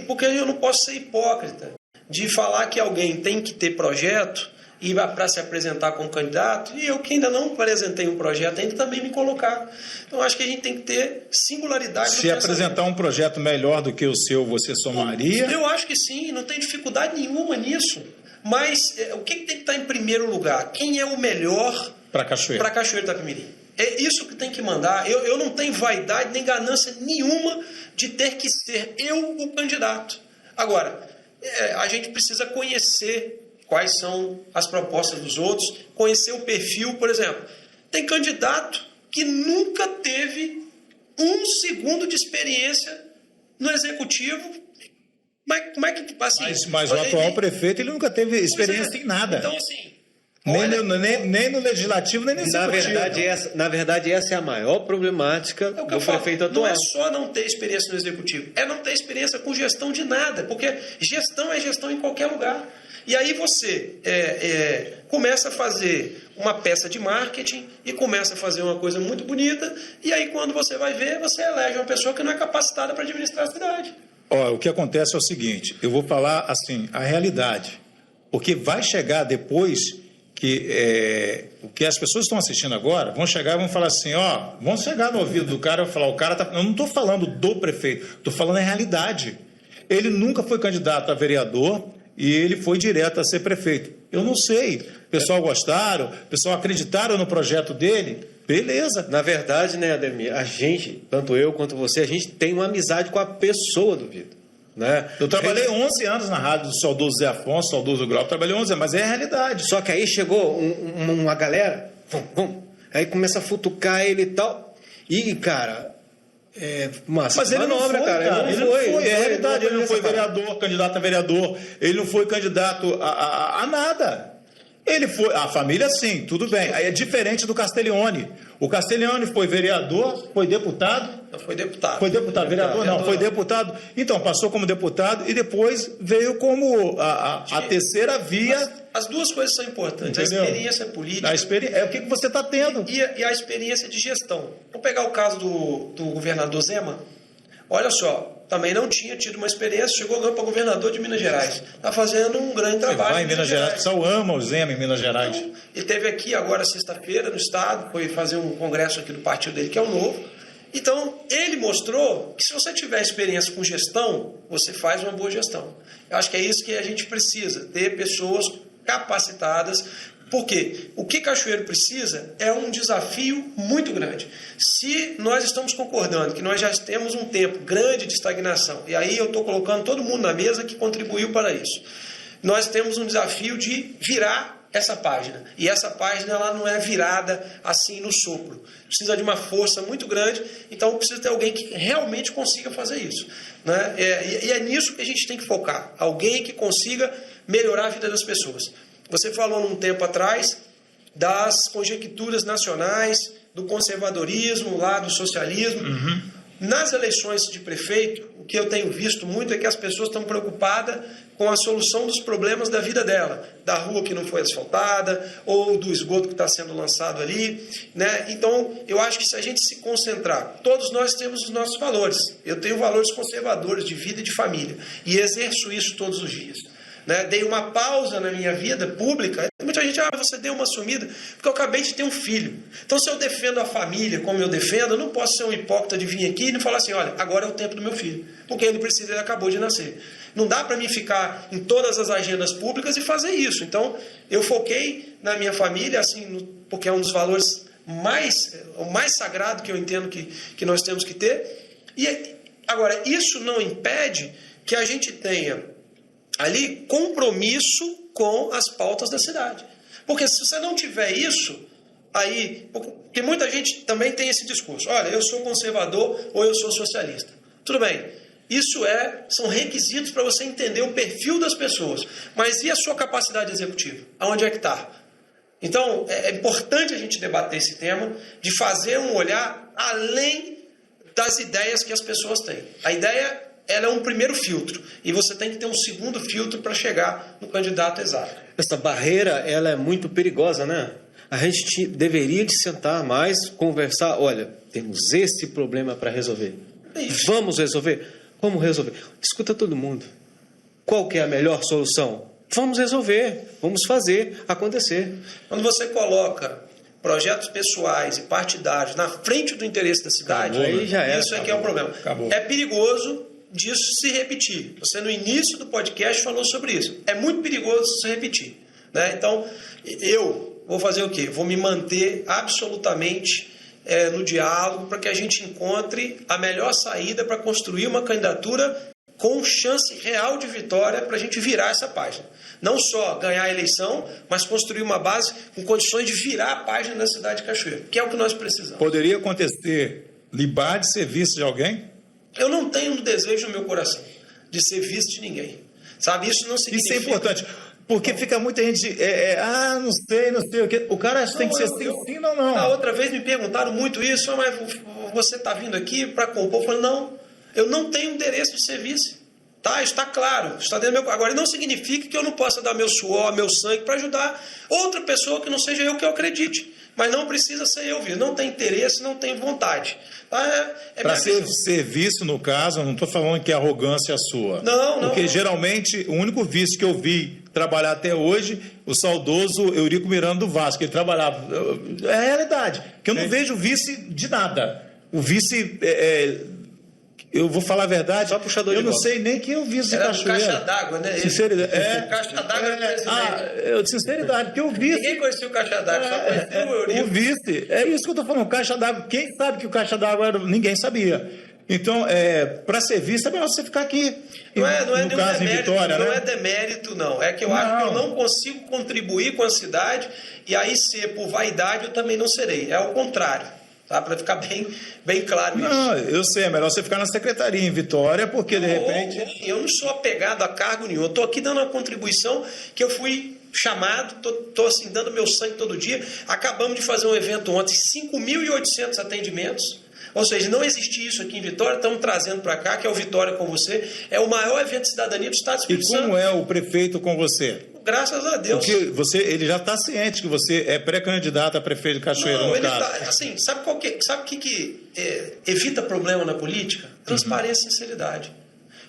Porque eu não posso ser hipócrita de falar que alguém tem que ter projeto e para se apresentar como candidato, e eu que ainda não apresentei um projeto, ainda também me colocar. Então, acho que a gente tem que ter singularidade. Se apresentar um projeto melhor do que o seu, você somaria? Eu acho que sim, não tem dificuldade nenhuma nisso. Mas o que tem que estar em primeiro lugar? Quem é o melhor para Cachoeiro? Para Cachoeiro do Itapemirim. É isso que tem que mandar. Eu não tenho vaidade nem ganância nenhuma de ter que ser eu o candidato. Agora, a gente precisa conhecer quais são as propostas dos outros, conhecer o perfil, por exemplo. Tem candidato que nunca teve 1 segundo de experiência no executivo. Como é que assim? Mas o atual prefeito ele nunca teve experiência em nada. Então, assim. Nem no legislativo, nem no executivo. Na verdade, essa é a maior problemática do prefeito atual. Não é só não ter experiência no executivo, é não ter experiência com gestão de nada, porque gestão é gestão em qualquer lugar. E aí você começa a fazer uma peça de marketing e começa a fazer uma coisa muito bonita, e aí quando você vai ver, você elege uma pessoa que não é capacitada para administrar a cidade. O que acontece é o seguinte, eu vou falar assim, a realidade, porque vai chegar depois que o que as pessoas estão assistindo agora vão chegar e vão falar assim, vão chegar no ouvido do cara e falar, eu não estou falando do prefeito, estou falando a realidade. Ele nunca foi candidato a vereador e ele foi direto a ser prefeito. Eu não sei, o pessoal gostaram, o pessoal acreditaram no projeto dele, beleza. Na verdade, né, Ademir, a gente, tanto eu quanto você, a gente tem uma amizade com a pessoa do Vitor. Né? Eu trabalhei 11 anos na rádio do saudoso Zé Afonso, saudoso Grau, trabalhei 11 anos, mas é a realidade. Só que aí chegou uma galera, aí começa a futucar ele e tal, e cara, mas ele não foi, cara, ele não foi, é a realidade, ele não foi vereador, candidato a vereador, ele não foi candidato a nada. Ele foi, a família sim, tudo bem, aí é diferente do Castiglione. O Castiglione foi vereador, foi deputado. Não, foi deputado. Foi deputado, vereador não, foi deputado. Então, passou como deputado e depois veio como a terceira via. As duas coisas são importantes, entendeu? A experiência política. É o que você está tendo. E a experiência de gestão. Vou pegar o caso do governador Zema. Olha só, também não tinha tido uma experiência, chegou lá para governador de Minas Gerais. Está fazendo um grande trabalho. Vai em Minas Gerais, o pessoal ama o Zema em Minas Gerais. Então, ele esteve aqui agora sexta-feira no estado, foi fazer um congresso aqui do partido dele, que é o Novo. Então, ele mostrou que se você tiver experiência com gestão, você faz uma boa gestão. Eu acho que é isso que a gente precisa, ter pessoas capacitadas. Porque o que Cachoeiro precisa é um desafio muito grande. Se nós estamos concordando que nós já temos um tempo grande de estagnação, e aí eu estou colocando todo mundo na mesa que contribuiu para isso, nós temos um desafio de virar essa página. E essa página ela não é virada assim no sopro. Precisa de uma força muito grande, então precisa ter alguém que realmente consiga fazer isso. Né? E é nisso que a gente tem que focar. Alguém que consiga melhorar a vida das pessoas. Você falou num tempo atrás das conjecturas nacionais, do conservadorismo, lá do socialismo. Uhum. Nas eleições de prefeito, o que eu tenho visto muito é que as pessoas estão preocupadas com a solução dos problemas da vida dela, da rua que não foi asfaltada, ou do esgoto que está sendo lançado ali. Né? Então, eu acho que se a gente se concentrar, todos nós temos os nossos valores. Eu tenho valores conservadores de vida e de família, e exerço isso todos os dias. Né? Dei uma pausa na minha vida pública. Muita gente, você deu uma sumida, porque eu acabei de ter um filho. Então, se eu defendo a família como eu defendo, eu não posso ser um hipócrita de vir aqui e não falar assim, olha, agora é o tempo do meu filho, porque ele precisa, ele acabou de nascer. Não dá para mim ficar em todas as agendas públicas e fazer isso. Então, eu foquei na minha família, assim, porque é um dos valores o mais sagrado que eu entendo que nós temos que ter. E agora, isso não impede que a gente tenha ali compromisso com as pautas da cidade. Porque se você não tiver isso, aí... Porque muita gente também tem esse discurso. Olha, eu sou conservador ou eu sou socialista. Tudo bem. Isso são requisitos para você entender o perfil das pessoas. Mas e a sua capacidade executiva? Aonde é que está? Então, é importante a gente debater esse tema, de fazer um olhar além das ideias que as pessoas têm. A ideia... ela é um primeiro filtro, e você tem que ter um segundo filtro para chegar no candidato exato. Essa barreira, ela é muito perigosa, né? A gente deveria de sentar mais, conversar, olha, temos esse problema para resolver. Vamos resolver? Vamos resolver. Escuta todo mundo. Qual que é a melhor solução? Vamos resolver, vamos fazer acontecer. Quando você coloca projetos pessoais e partidários na frente do interesse da cidade, aí já é, isso é que é o problema. Acabou. É perigoso disso se repetir. Você no início do podcast falou sobre isso. É muito perigoso se repetir. Né? Então, eu vou fazer o quê? Vou me manter absolutamente no diálogo para que a gente encontre a melhor saída para construir uma candidatura com chance real de vitória para a gente virar essa página. Não só ganhar a eleição, mas construir uma base com condições de virar a página da cidade de Cachoeiro, que é o que nós precisamos. Poderia acontecer Libarte ser vice de alguém? Eu não tenho um desejo no meu coração de ser vice de ninguém. Sabe, isso não significa... Isso é importante, porque fica muita gente... não sei o quê. O cara tem que ser sim ou não. A outra vez me perguntaram muito isso, mas você está vindo aqui para compor? Eu falei, não, eu não tenho endereço de ser vice. Tá, está claro, está dentro do meu... Agora, não significa que eu não possa dar meu suor, meu sangue para ajudar outra pessoa que não seja eu que eu acredite. mas não precisa ser eu vice. Não tem interesse, não tem vontade. Para ser vice, no caso, eu não estou falando que é arrogância sua. Não. Porque geralmente o único vice que eu vi trabalhar até hoje, o saudoso Eurico Miranda do Vasco, ele trabalhava. É a realidade, que eu não vejo vice de nada. O vice, eu vou falar a verdade, só puxador eu de não bola. sei nem quem eu vice de Era Cachoeira. caixa d'água, né? Sinceridade. Caixa d'água do presidente. Sinceridade, porque o vice... Ninguém conhecia o caixa d'água, só conhecia o Eurico. O vice, é isso que eu estou falando, caixa d'água. Quem sabe que o caixa d'água era... Ninguém sabia. Então, para ser vice, é melhor você ficar aqui. Não é no caso demérito, em Vitória, não né? é demérito, não. É que eu acho que eu não consigo contribuir com a cidade e aí ser por vaidade eu também não serei. É o contrário. Tá? Para ficar bem claro isso. Não, eu sei, é melhor você ficar na secretaria em Vitória, porque de repente... Eu não sou apegado a cargo nenhum. Eu estou aqui dando uma contribuição que eu fui chamado, estou assim, dando meu sangue todo dia. Acabamos de fazer um evento ontem, 5.800 atendimentos. Ou seja, não existia isso aqui em Vitória, estamos trazendo para cá, que é o Vitória com você. É o maior evento de cidadania do Estado do Espírito Santo. E como é o prefeito com você? Graças a Deus. Porque ele já está ciente que você é pré-candidato a prefeito de Cachoeira, não, no ele caso. Tá, assim, sabe o que evita problema na política? Transparência e sinceridade.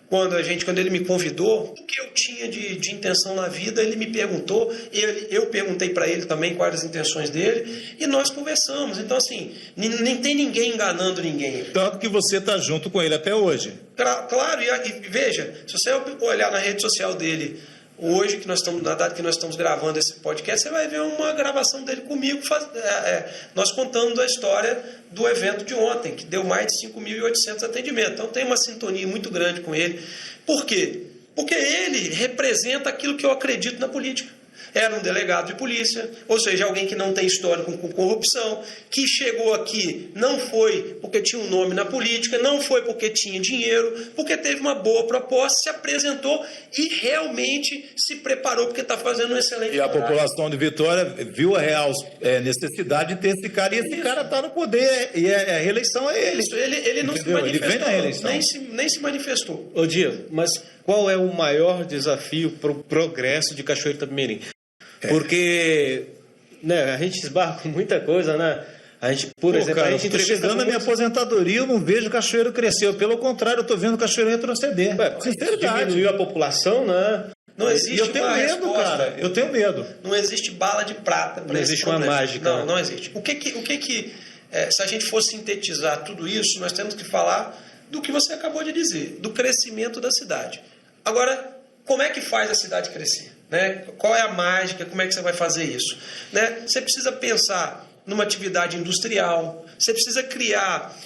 Quando ele me convidou, o que eu tinha de intenção na vida, ele me perguntou, eu perguntei para ele também quais as intenções dele, e nós conversamos. Então, assim, nem tem ninguém enganando ninguém. Tanto que você está junto com ele até hoje. Claro, e veja, se você olhar na rede social dele, hoje, na data que nós estamos gravando esse podcast, você vai ver uma gravação dele comigo, nós contando a história do evento de ontem, que deu mais de 5.800 atendimentos. Então tem uma sintonia muito grande com ele. Por quê? Porque ele representa aquilo que eu acredito na política. Era um delegado de polícia, ou seja, alguém que não tem histórico com corrupção, que chegou aqui não foi porque tinha um nome na política, não foi porque tinha dinheiro, porque teve uma boa proposta, se apresentou e realmente se preparou porque está fazendo um excelente trabalho. E a população de Vitória viu a real necessidade de ter esse cara, e esse cara está no poder, e a reeleição é ele. Isso, ele não se manifestou, ele vem na reeleição. Nem se manifestou. Ô Diego, mas qual é o maior desafio para o progresso de Cachoeiro de Itapemirim? Porque a gente esbarra com muita coisa, né? A gente, por exemplo, cara, a gente chegando na minha aposentadoria, eu não vejo o Cachoeiro crescer. Pelo contrário, eu estou vendo o Cachoeiro retroceder. Sinceridade. Diminuiu a população, né? Não existe eu tenho medo, resposta. Cara. Eu tenho medo. Não existe bala de prata para esse problema. Não existe uma mágica. Não existe. Se a gente for sintetizar tudo isso, nós temos que falar do que você acabou de dizer, do crescimento da cidade. Agora, como é que faz a cidade crescer? Né? Qual é a mágica? Como é que você vai fazer isso? Né? Você precisa pensar numa atividade industrial, você precisa criar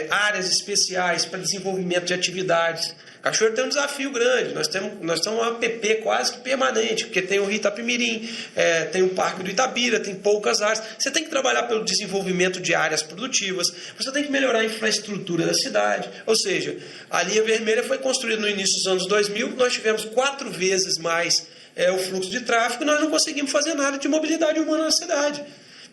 áreas especiais para desenvolvimento de atividades. Cachoeiro tem um desafio grande, nós temos uma APP quase que permanente, porque tem o Rio Itapemirim, tem o Parque do Itabira, tem poucas áreas. Você tem que trabalhar pelo desenvolvimento de áreas produtivas, você tem que melhorar a infraestrutura da cidade. Ou seja, a linha vermelha foi construída no início dos anos 2000, nós tivemos 4 vezes mais o fluxo de tráfego e nós não conseguimos fazer nada de mobilidade urbana na cidade.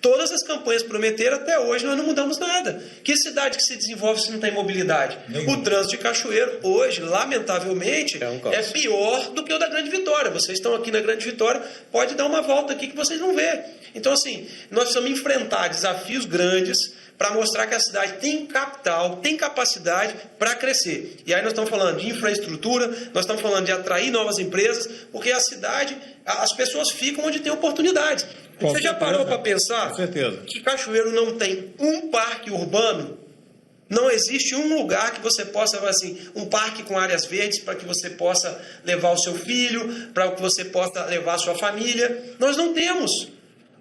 Todas as campanhas prometeram, até hoje nós não mudamos nada. Que cidade que se desenvolve se não tem mobilidade? O trânsito de Cachoeiro, hoje, lamentavelmente, é pior do que o da Grande Vitória. Vocês estão aqui na Grande Vitória, pode dar uma volta aqui que vocês vão ver. Então, assim, nós precisamos enfrentar desafios grandes para mostrar que a cidade tem capital, tem capacidade para crescer. E aí nós estamos falando de infraestrutura, nós estamos falando de atrair novas empresas, porque a cidade, as pessoas ficam onde tem oportunidades. Você já parou para pensar que Cachoeiro não tem um parque urbano? Não existe um lugar que você possa, assim, um parque com áreas verdes para que você possa levar o seu filho, para que você possa levar a sua família. Nós não temos.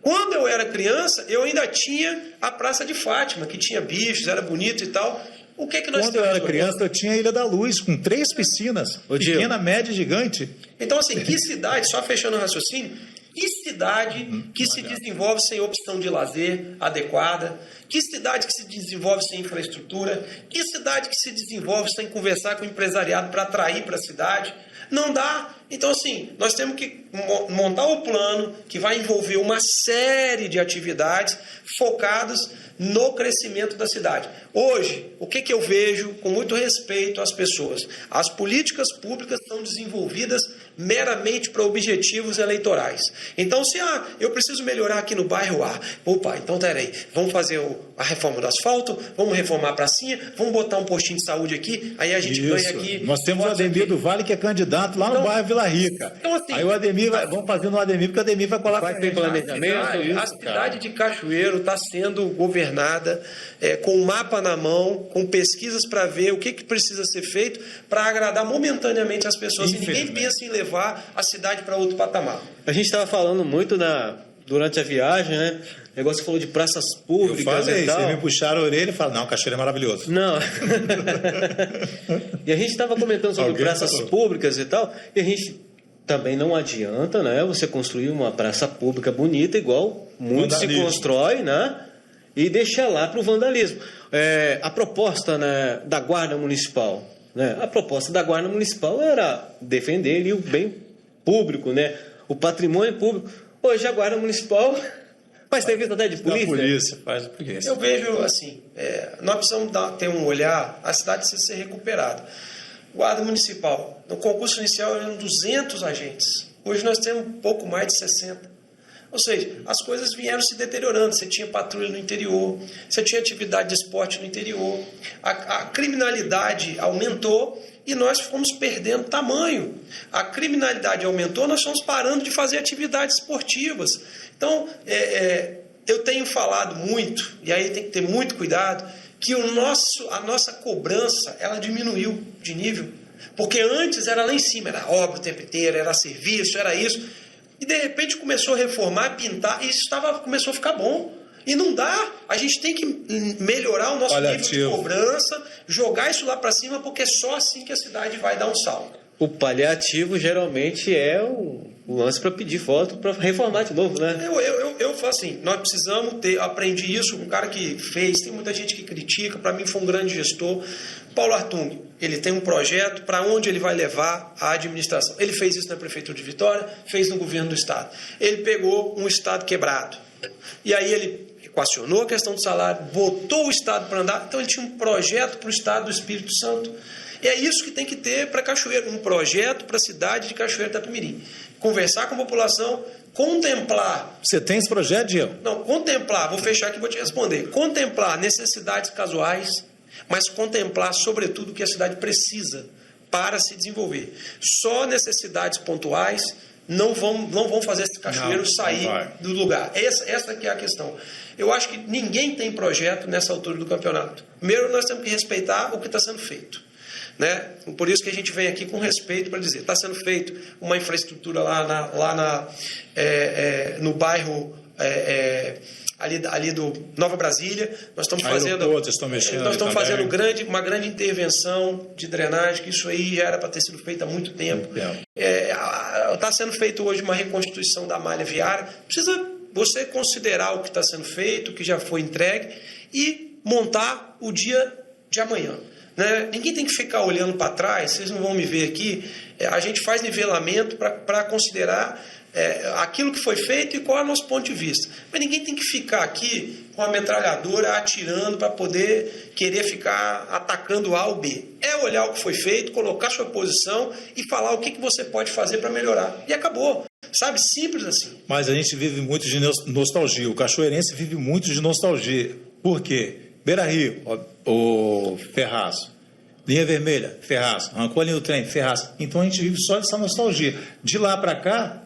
Quando eu era criança, eu ainda tinha a Praça de Fátima, que tinha bichos, era bonito e tal. O que nós Quando eu era criança, eu tinha a Ilha da Luz, com 3 piscinas, pequena, média e gigante. Então, assim, que cidade, só fechando o raciocínio, que cidade que se desenvolve sem opção de lazer adequada? Que cidade que se desenvolve sem infraestrutura? Que cidade que se desenvolve sem conversar com o empresariado para atrair para a cidade? Não dá. Então, assim, nós temos que montar o plano que vai envolver uma série de atividades focadas no crescimento da cidade. Hoje, o que eu vejo, com muito respeito às pessoas? As políticas públicas são desenvolvidas meramente para objetivos eleitorais. Então, se eu preciso melhorar aqui no bairro A, opa, então peraí, vamos fazer a reforma do asfalto, vamos reformar a pracinha, vamos botar um postinho de saúde aqui, aí a gente ganha aqui. Nós temos o Ademir do Vale, que é candidato lá no bairro Vila Rica. Então, assim, aí o Ademir, vamos fazer no Ademir, porque o Ademir vai colar. Vai ter planejamento. A cidade de Cachoeiro está sendo governada com um mapa na mão, com pesquisas para ver o que precisa ser feito para agradar momentaneamente as pessoas. E ninguém pensa em levar a cidade para outro patamar. A gente estava falando muito durante a viagem, né? O negócio falou de praças públicas. Eu falei, e tal. vocês me puxaram a orelha e falaram, não, Cachoeiro é maravilhoso. Não. E a gente estava comentando sobre praças públicas e tal, e a gente também não adianta, né? Você construir uma praça pública bonita, igual muito se constrói, né? E deixar lá para o vandalismo. A proposta, né, da Guarda Municipal, né? A proposta da Guarda Municipal era defender ali o bem público, né? O patrimônio público. Hoje a Guarda Municipal faz serviço até de polícia. Faz polícia. Eu vejo assim, nós precisamos ter um olhar, a cidade precisa ser recuperada. Guarda Municipal, no concurso inicial eram 200 agentes, hoje nós temos um pouco mais de 60. Ou seja, as coisas vieram se deteriorando. Você tinha patrulha no interior, você tinha atividade de esporte no interior, a criminalidade aumentou e nós fomos perdendo tamanho. A criminalidade aumentou, nós fomos parando de fazer atividades esportivas. Então, eu tenho falado muito, e aí tem que ter muito cuidado, que a nossa cobrança ela diminuiu de nível. Porque antes era lá em cima, era obra o tempo inteiro, era serviço, era isso. E de repente começou a reformar, pintar, e isso começou a ficar bom. E não dá, a gente tem que melhorar o nosso nível de cobrança, jogar isso lá para cima, porque é só assim que a cidade vai dar um salto. O paliativo geralmente é o lance para pedir foto para reformar de novo, né? Eu falo assim, nós precisamos aprendi isso, um cara que fez, tem muita gente que critica, para mim foi um grande gestor, Paulo Artung, ele tem um projeto para onde ele vai levar a administração. Ele fez isso na Prefeitura de Vitória, fez no governo do Estado. Ele pegou um Estado quebrado, e aí ele equacionou a questão do salário, botou o Estado para andar, então ele tinha um projeto para o Estado do Espírito Santo. E é isso que tem que ter para Cachoeiro, um projeto para a cidade de Cachoeiro Itapemirim. Conversar com a população, contemplar... Você tem esse projeto, Diego? Não, contemplar, vou fechar aqui e vou te responder. Contemplar necessidades casuais, mas contemplar, sobretudo, o que a cidade precisa para se desenvolver. Só necessidades pontuais não vão fazer esse Cachoeiro sair do lugar. Essa que é a questão. Eu acho que ninguém tem projeto nessa altura do campeonato. Primeiro, nós temos que respeitar o que está sendo feito. Né? Por isso que a gente vem aqui com respeito para dizer, está sendo feito uma infraestrutura no bairro ali do Nova Brasília, nós estamos fazendo uma grande intervenção de drenagem, que isso aí já era para ter sido feito há muito tempo. Está sendo feito hoje uma reconstituição da malha viária, precisa você considerar o que está sendo feito, o que já foi entregue e montar o dia de amanhã. Né? Ninguém tem que ficar olhando para trás, vocês não vão me ver aqui, a gente faz nivelamento para considerar aquilo que foi feito e qual é o nosso ponto de vista. Mas ninguém tem que ficar aqui com a metralhadora atirando para poder querer ficar atacando A ou B. É olhar o que foi feito, colocar sua posição e falar o que você pode fazer para melhorar. E acabou. Sabe? Simples assim. Mas a gente vive muito de nostalgia. O cachoeirense vive muito de nostalgia. Por quê? Beira-Rio, o Ferraz. Linha Vermelha, Ferraz. Arrancou a linha do trem, Ferraz. Então a gente vive só dessa nostalgia. De lá para cá,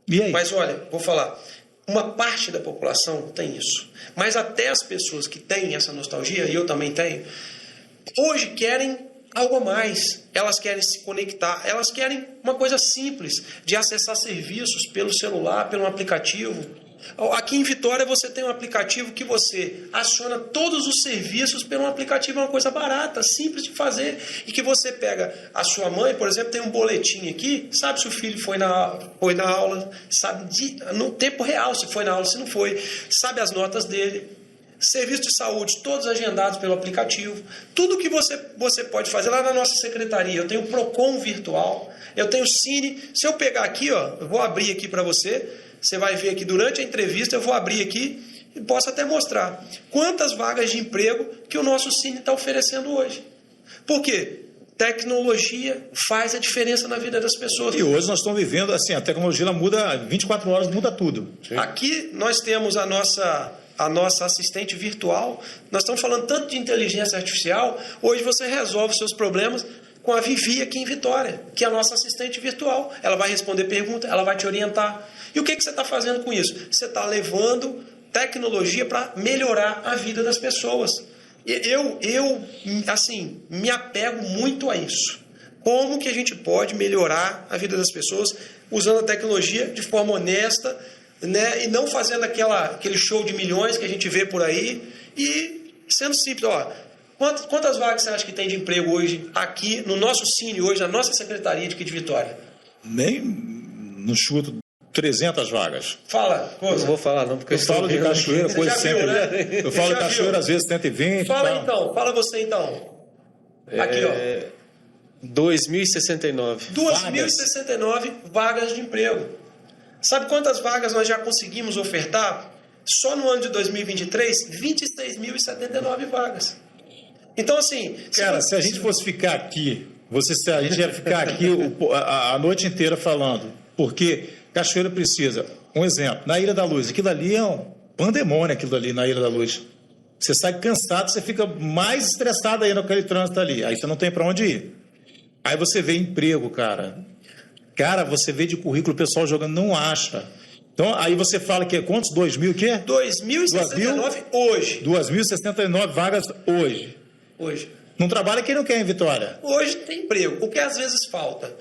e aí? Mas olha, vou falar, uma parte da população tem isso. Mas até as pessoas que têm essa nostalgia, e eu também tenho, hoje querem algo a mais. Elas querem se conectar, elas querem uma coisa simples, de acessar serviços pelo celular, pelo aplicativo. Aqui em Vitória você tem um aplicativo que você aciona todos os serviços pelo aplicativo, é uma coisa barata, simples de fazer, e que você pega a sua mãe, por exemplo, tem um boletim aqui, sabe se o filho foi na aula, sabe no tempo real se foi na aula, se não foi, sabe as notas dele, Serviços de saúde, todos agendados pelo aplicativo. Tudo que você pode fazer lá na nossa secretaria. Eu tenho o Procon virtual, eu tenho o Cine. Se eu pegar aqui, ó, eu vou abrir aqui para você. Você vai ver aqui durante a entrevista, eu vou abrir aqui e posso até mostrar quantas vagas de emprego que o nosso Cine está oferecendo hoje. Por quê? Tecnologia faz a diferença na vida das pessoas. E hoje nós estamos vivendo assim, a tecnologia ela muda 24 horas, muda tudo. Sim. Aqui nós temos a nossa assistente virtual. Nós estamos falando tanto de inteligência artificial. Hoje você resolve os seus problemas com a Vivi aqui em Vitória, que é a nossa assistente virtual. Ela vai responder perguntas, ela vai te orientar. E o que você está fazendo com isso? Você está levando tecnologia para melhorar a vida das pessoas. Eu, assim, me apego muito a isso. Como que a gente pode melhorar a vida das pessoas usando a tecnologia de forma honesta, né? E não fazendo aquele show de milhões que a gente vê por aí e sendo simples. Ó, quantas vagas você acha que tem de emprego hoje aqui no nosso Cine, hoje na nossa secretaria aqui de Vitória? Nem no chuto 300 vagas. Fala, coisa. Eu não vou falar não, porque eu falo de Cachoeira, coisa sempre. Viu, né? Eu falo de Cachoeira às vezes 120. Fala então, fala você então. Aqui, ó. 2.069. 2.069 vagas de emprego. Sabe quantas vagas nós já conseguimos ofertar? Só no ano de 2023, 26.079 vagas. Então, assim... Cara, se a gente fosse ficar aqui, a gente ia ficar aqui a noite inteira falando, porque Cachoeira precisa, um exemplo, na Ilha da Luz, aquilo ali é um pandemônio, aquilo ali na Ilha da Luz. Você sai cansado, você fica mais estressado aí naquele trânsito ali, aí você não tem para onde ir. Aí você vê emprego, cara. Cara, você vê de currículo o pessoal jogando, não acha. Então, aí você fala que quantos? 2.000 o quê? 2.069 hoje. 2.069 vagas hoje. Hoje. Não trabalha quem não quer em Vitória. Hoje tem emprego. O que às vezes falta?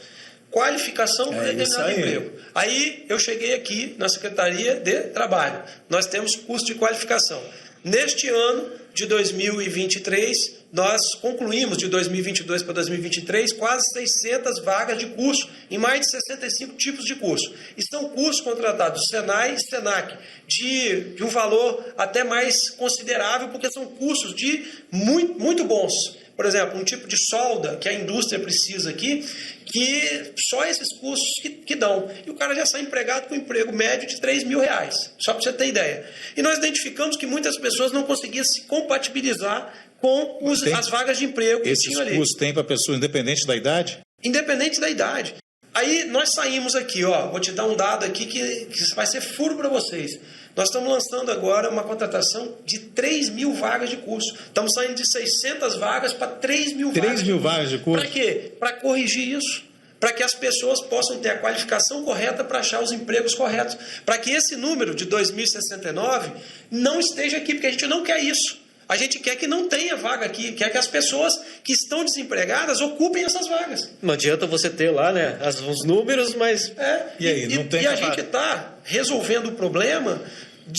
Qualificação para determinado emprego. Aí eu cheguei aqui na Secretaria de Trabalho. Nós temos curso de qualificação. Neste ano de 2023, nós concluímos de 2022 para 2023 quase 600 vagas de curso em mais de 65 tipos de curso. Estão cursos contratados Senai e Senac de um valor até mais considerável, porque são cursos de muito bons. Por exemplo, um tipo de solda que a indústria precisa aqui, que só esses cursos que dão. E o cara já sai empregado com um emprego médio de R$3.000, só para você ter ideia. E nós identificamos que muitas pessoas não conseguiam se compatibilizar com as vagas de emprego que tinham ali. Esses cursos tem para pessoa independente da idade? Independente da idade. Aí nós saímos aqui, ó, vou te dar um dado aqui que vai ser furo para vocês. Nós estamos lançando agora uma contratação de 3.000 vagas de curso. Estamos saindo de 600 vagas para 3.000 vagas. 3.000 vagas de curso? Para quê? Para corrigir isso. Para que as pessoas possam ter a qualificação correta para achar os empregos corretos. Para que esse número de 2.069 não esteja aqui, porque a gente não quer isso. A gente quer que não tenha vaga aqui, quer que as pessoas que estão desempregadas ocupem essas vagas. Não adianta você ter lá, né, os números, mas... E aí, não tem... E a gente está resolvendo o problema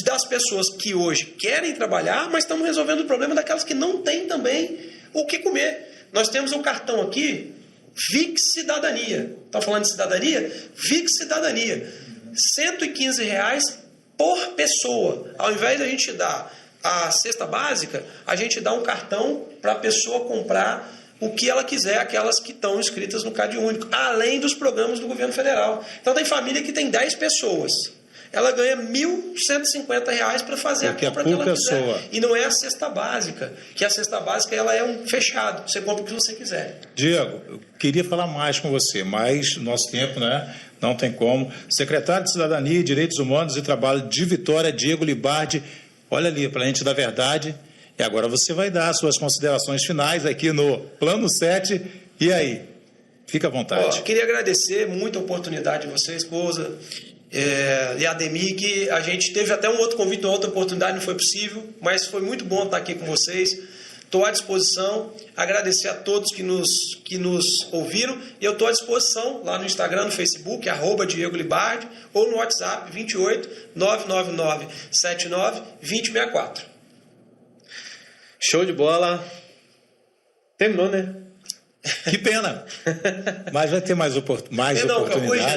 das pessoas que hoje querem trabalhar, mas estamos resolvendo o problema daquelas que não têm também o que comer. Nós temos um cartão aqui, VIX Cidadania. Está falando de cidadania? VIX Cidadania. R$115 por pessoa. Ao invés de a gente dar a cesta básica, a gente dá um cartão para a pessoa comprar o que ela quiser, aquelas que estão inscritas no Cade Único, além dos programas do governo federal. Então tem família que tem 10 pessoas. Ela ganha R$1.150 para fazer a compra que ela quiser. E não é a cesta básica, que a cesta básica ela é um fechado, você compra o que você quiser. Diego, eu queria falar mais com você, mas nosso tempo, né? Não tem como. Secretário de Cidadania, Direitos Humanos e Trabalho de Vitória, Diego Libardi. Olha ali, para a gente da verdade. E agora você vai dar as suas considerações finais aqui no Plano 7. E aí? Fica à vontade. Queria agradecer muito a oportunidade de você, esposa, e a Ademir, que a gente teve até um outro convite, uma outra oportunidade, não foi possível, mas foi muito bom estar aqui com vocês. Estou à disposição, agradecer a todos que nos ouviram, e eu estou à disposição lá no Instagram, no Facebook, @Diego Libardi, ou no WhatsApp, 28 999 79 2064. Show de bola. Terminou, né? Que pena. Mas vai ter mais oportunidade,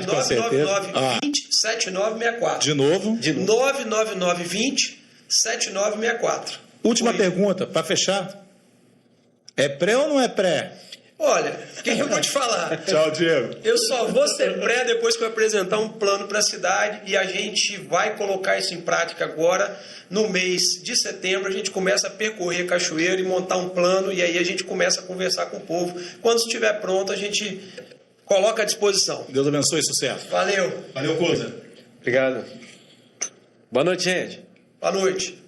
com certeza. 999 20 7964. De novo? 999 20 7964. Última pergunta, para fechar. É pré ou não é pré? Olha, o que eu vou te falar? Tchau, Diego. Eu só vou ser pré depois que eu apresentar um plano para a cidade e a gente vai colocar isso em prática agora. No mês de setembro, a gente começa a percorrer Cachoeiro e montar um plano, e aí a gente começa a conversar com o povo. Quando estiver pronto, a gente coloca à disposição. Deus abençoe e sucesso. Valeu. Valeu, Cousa. Obrigado. Boa noite, gente. Boa noite.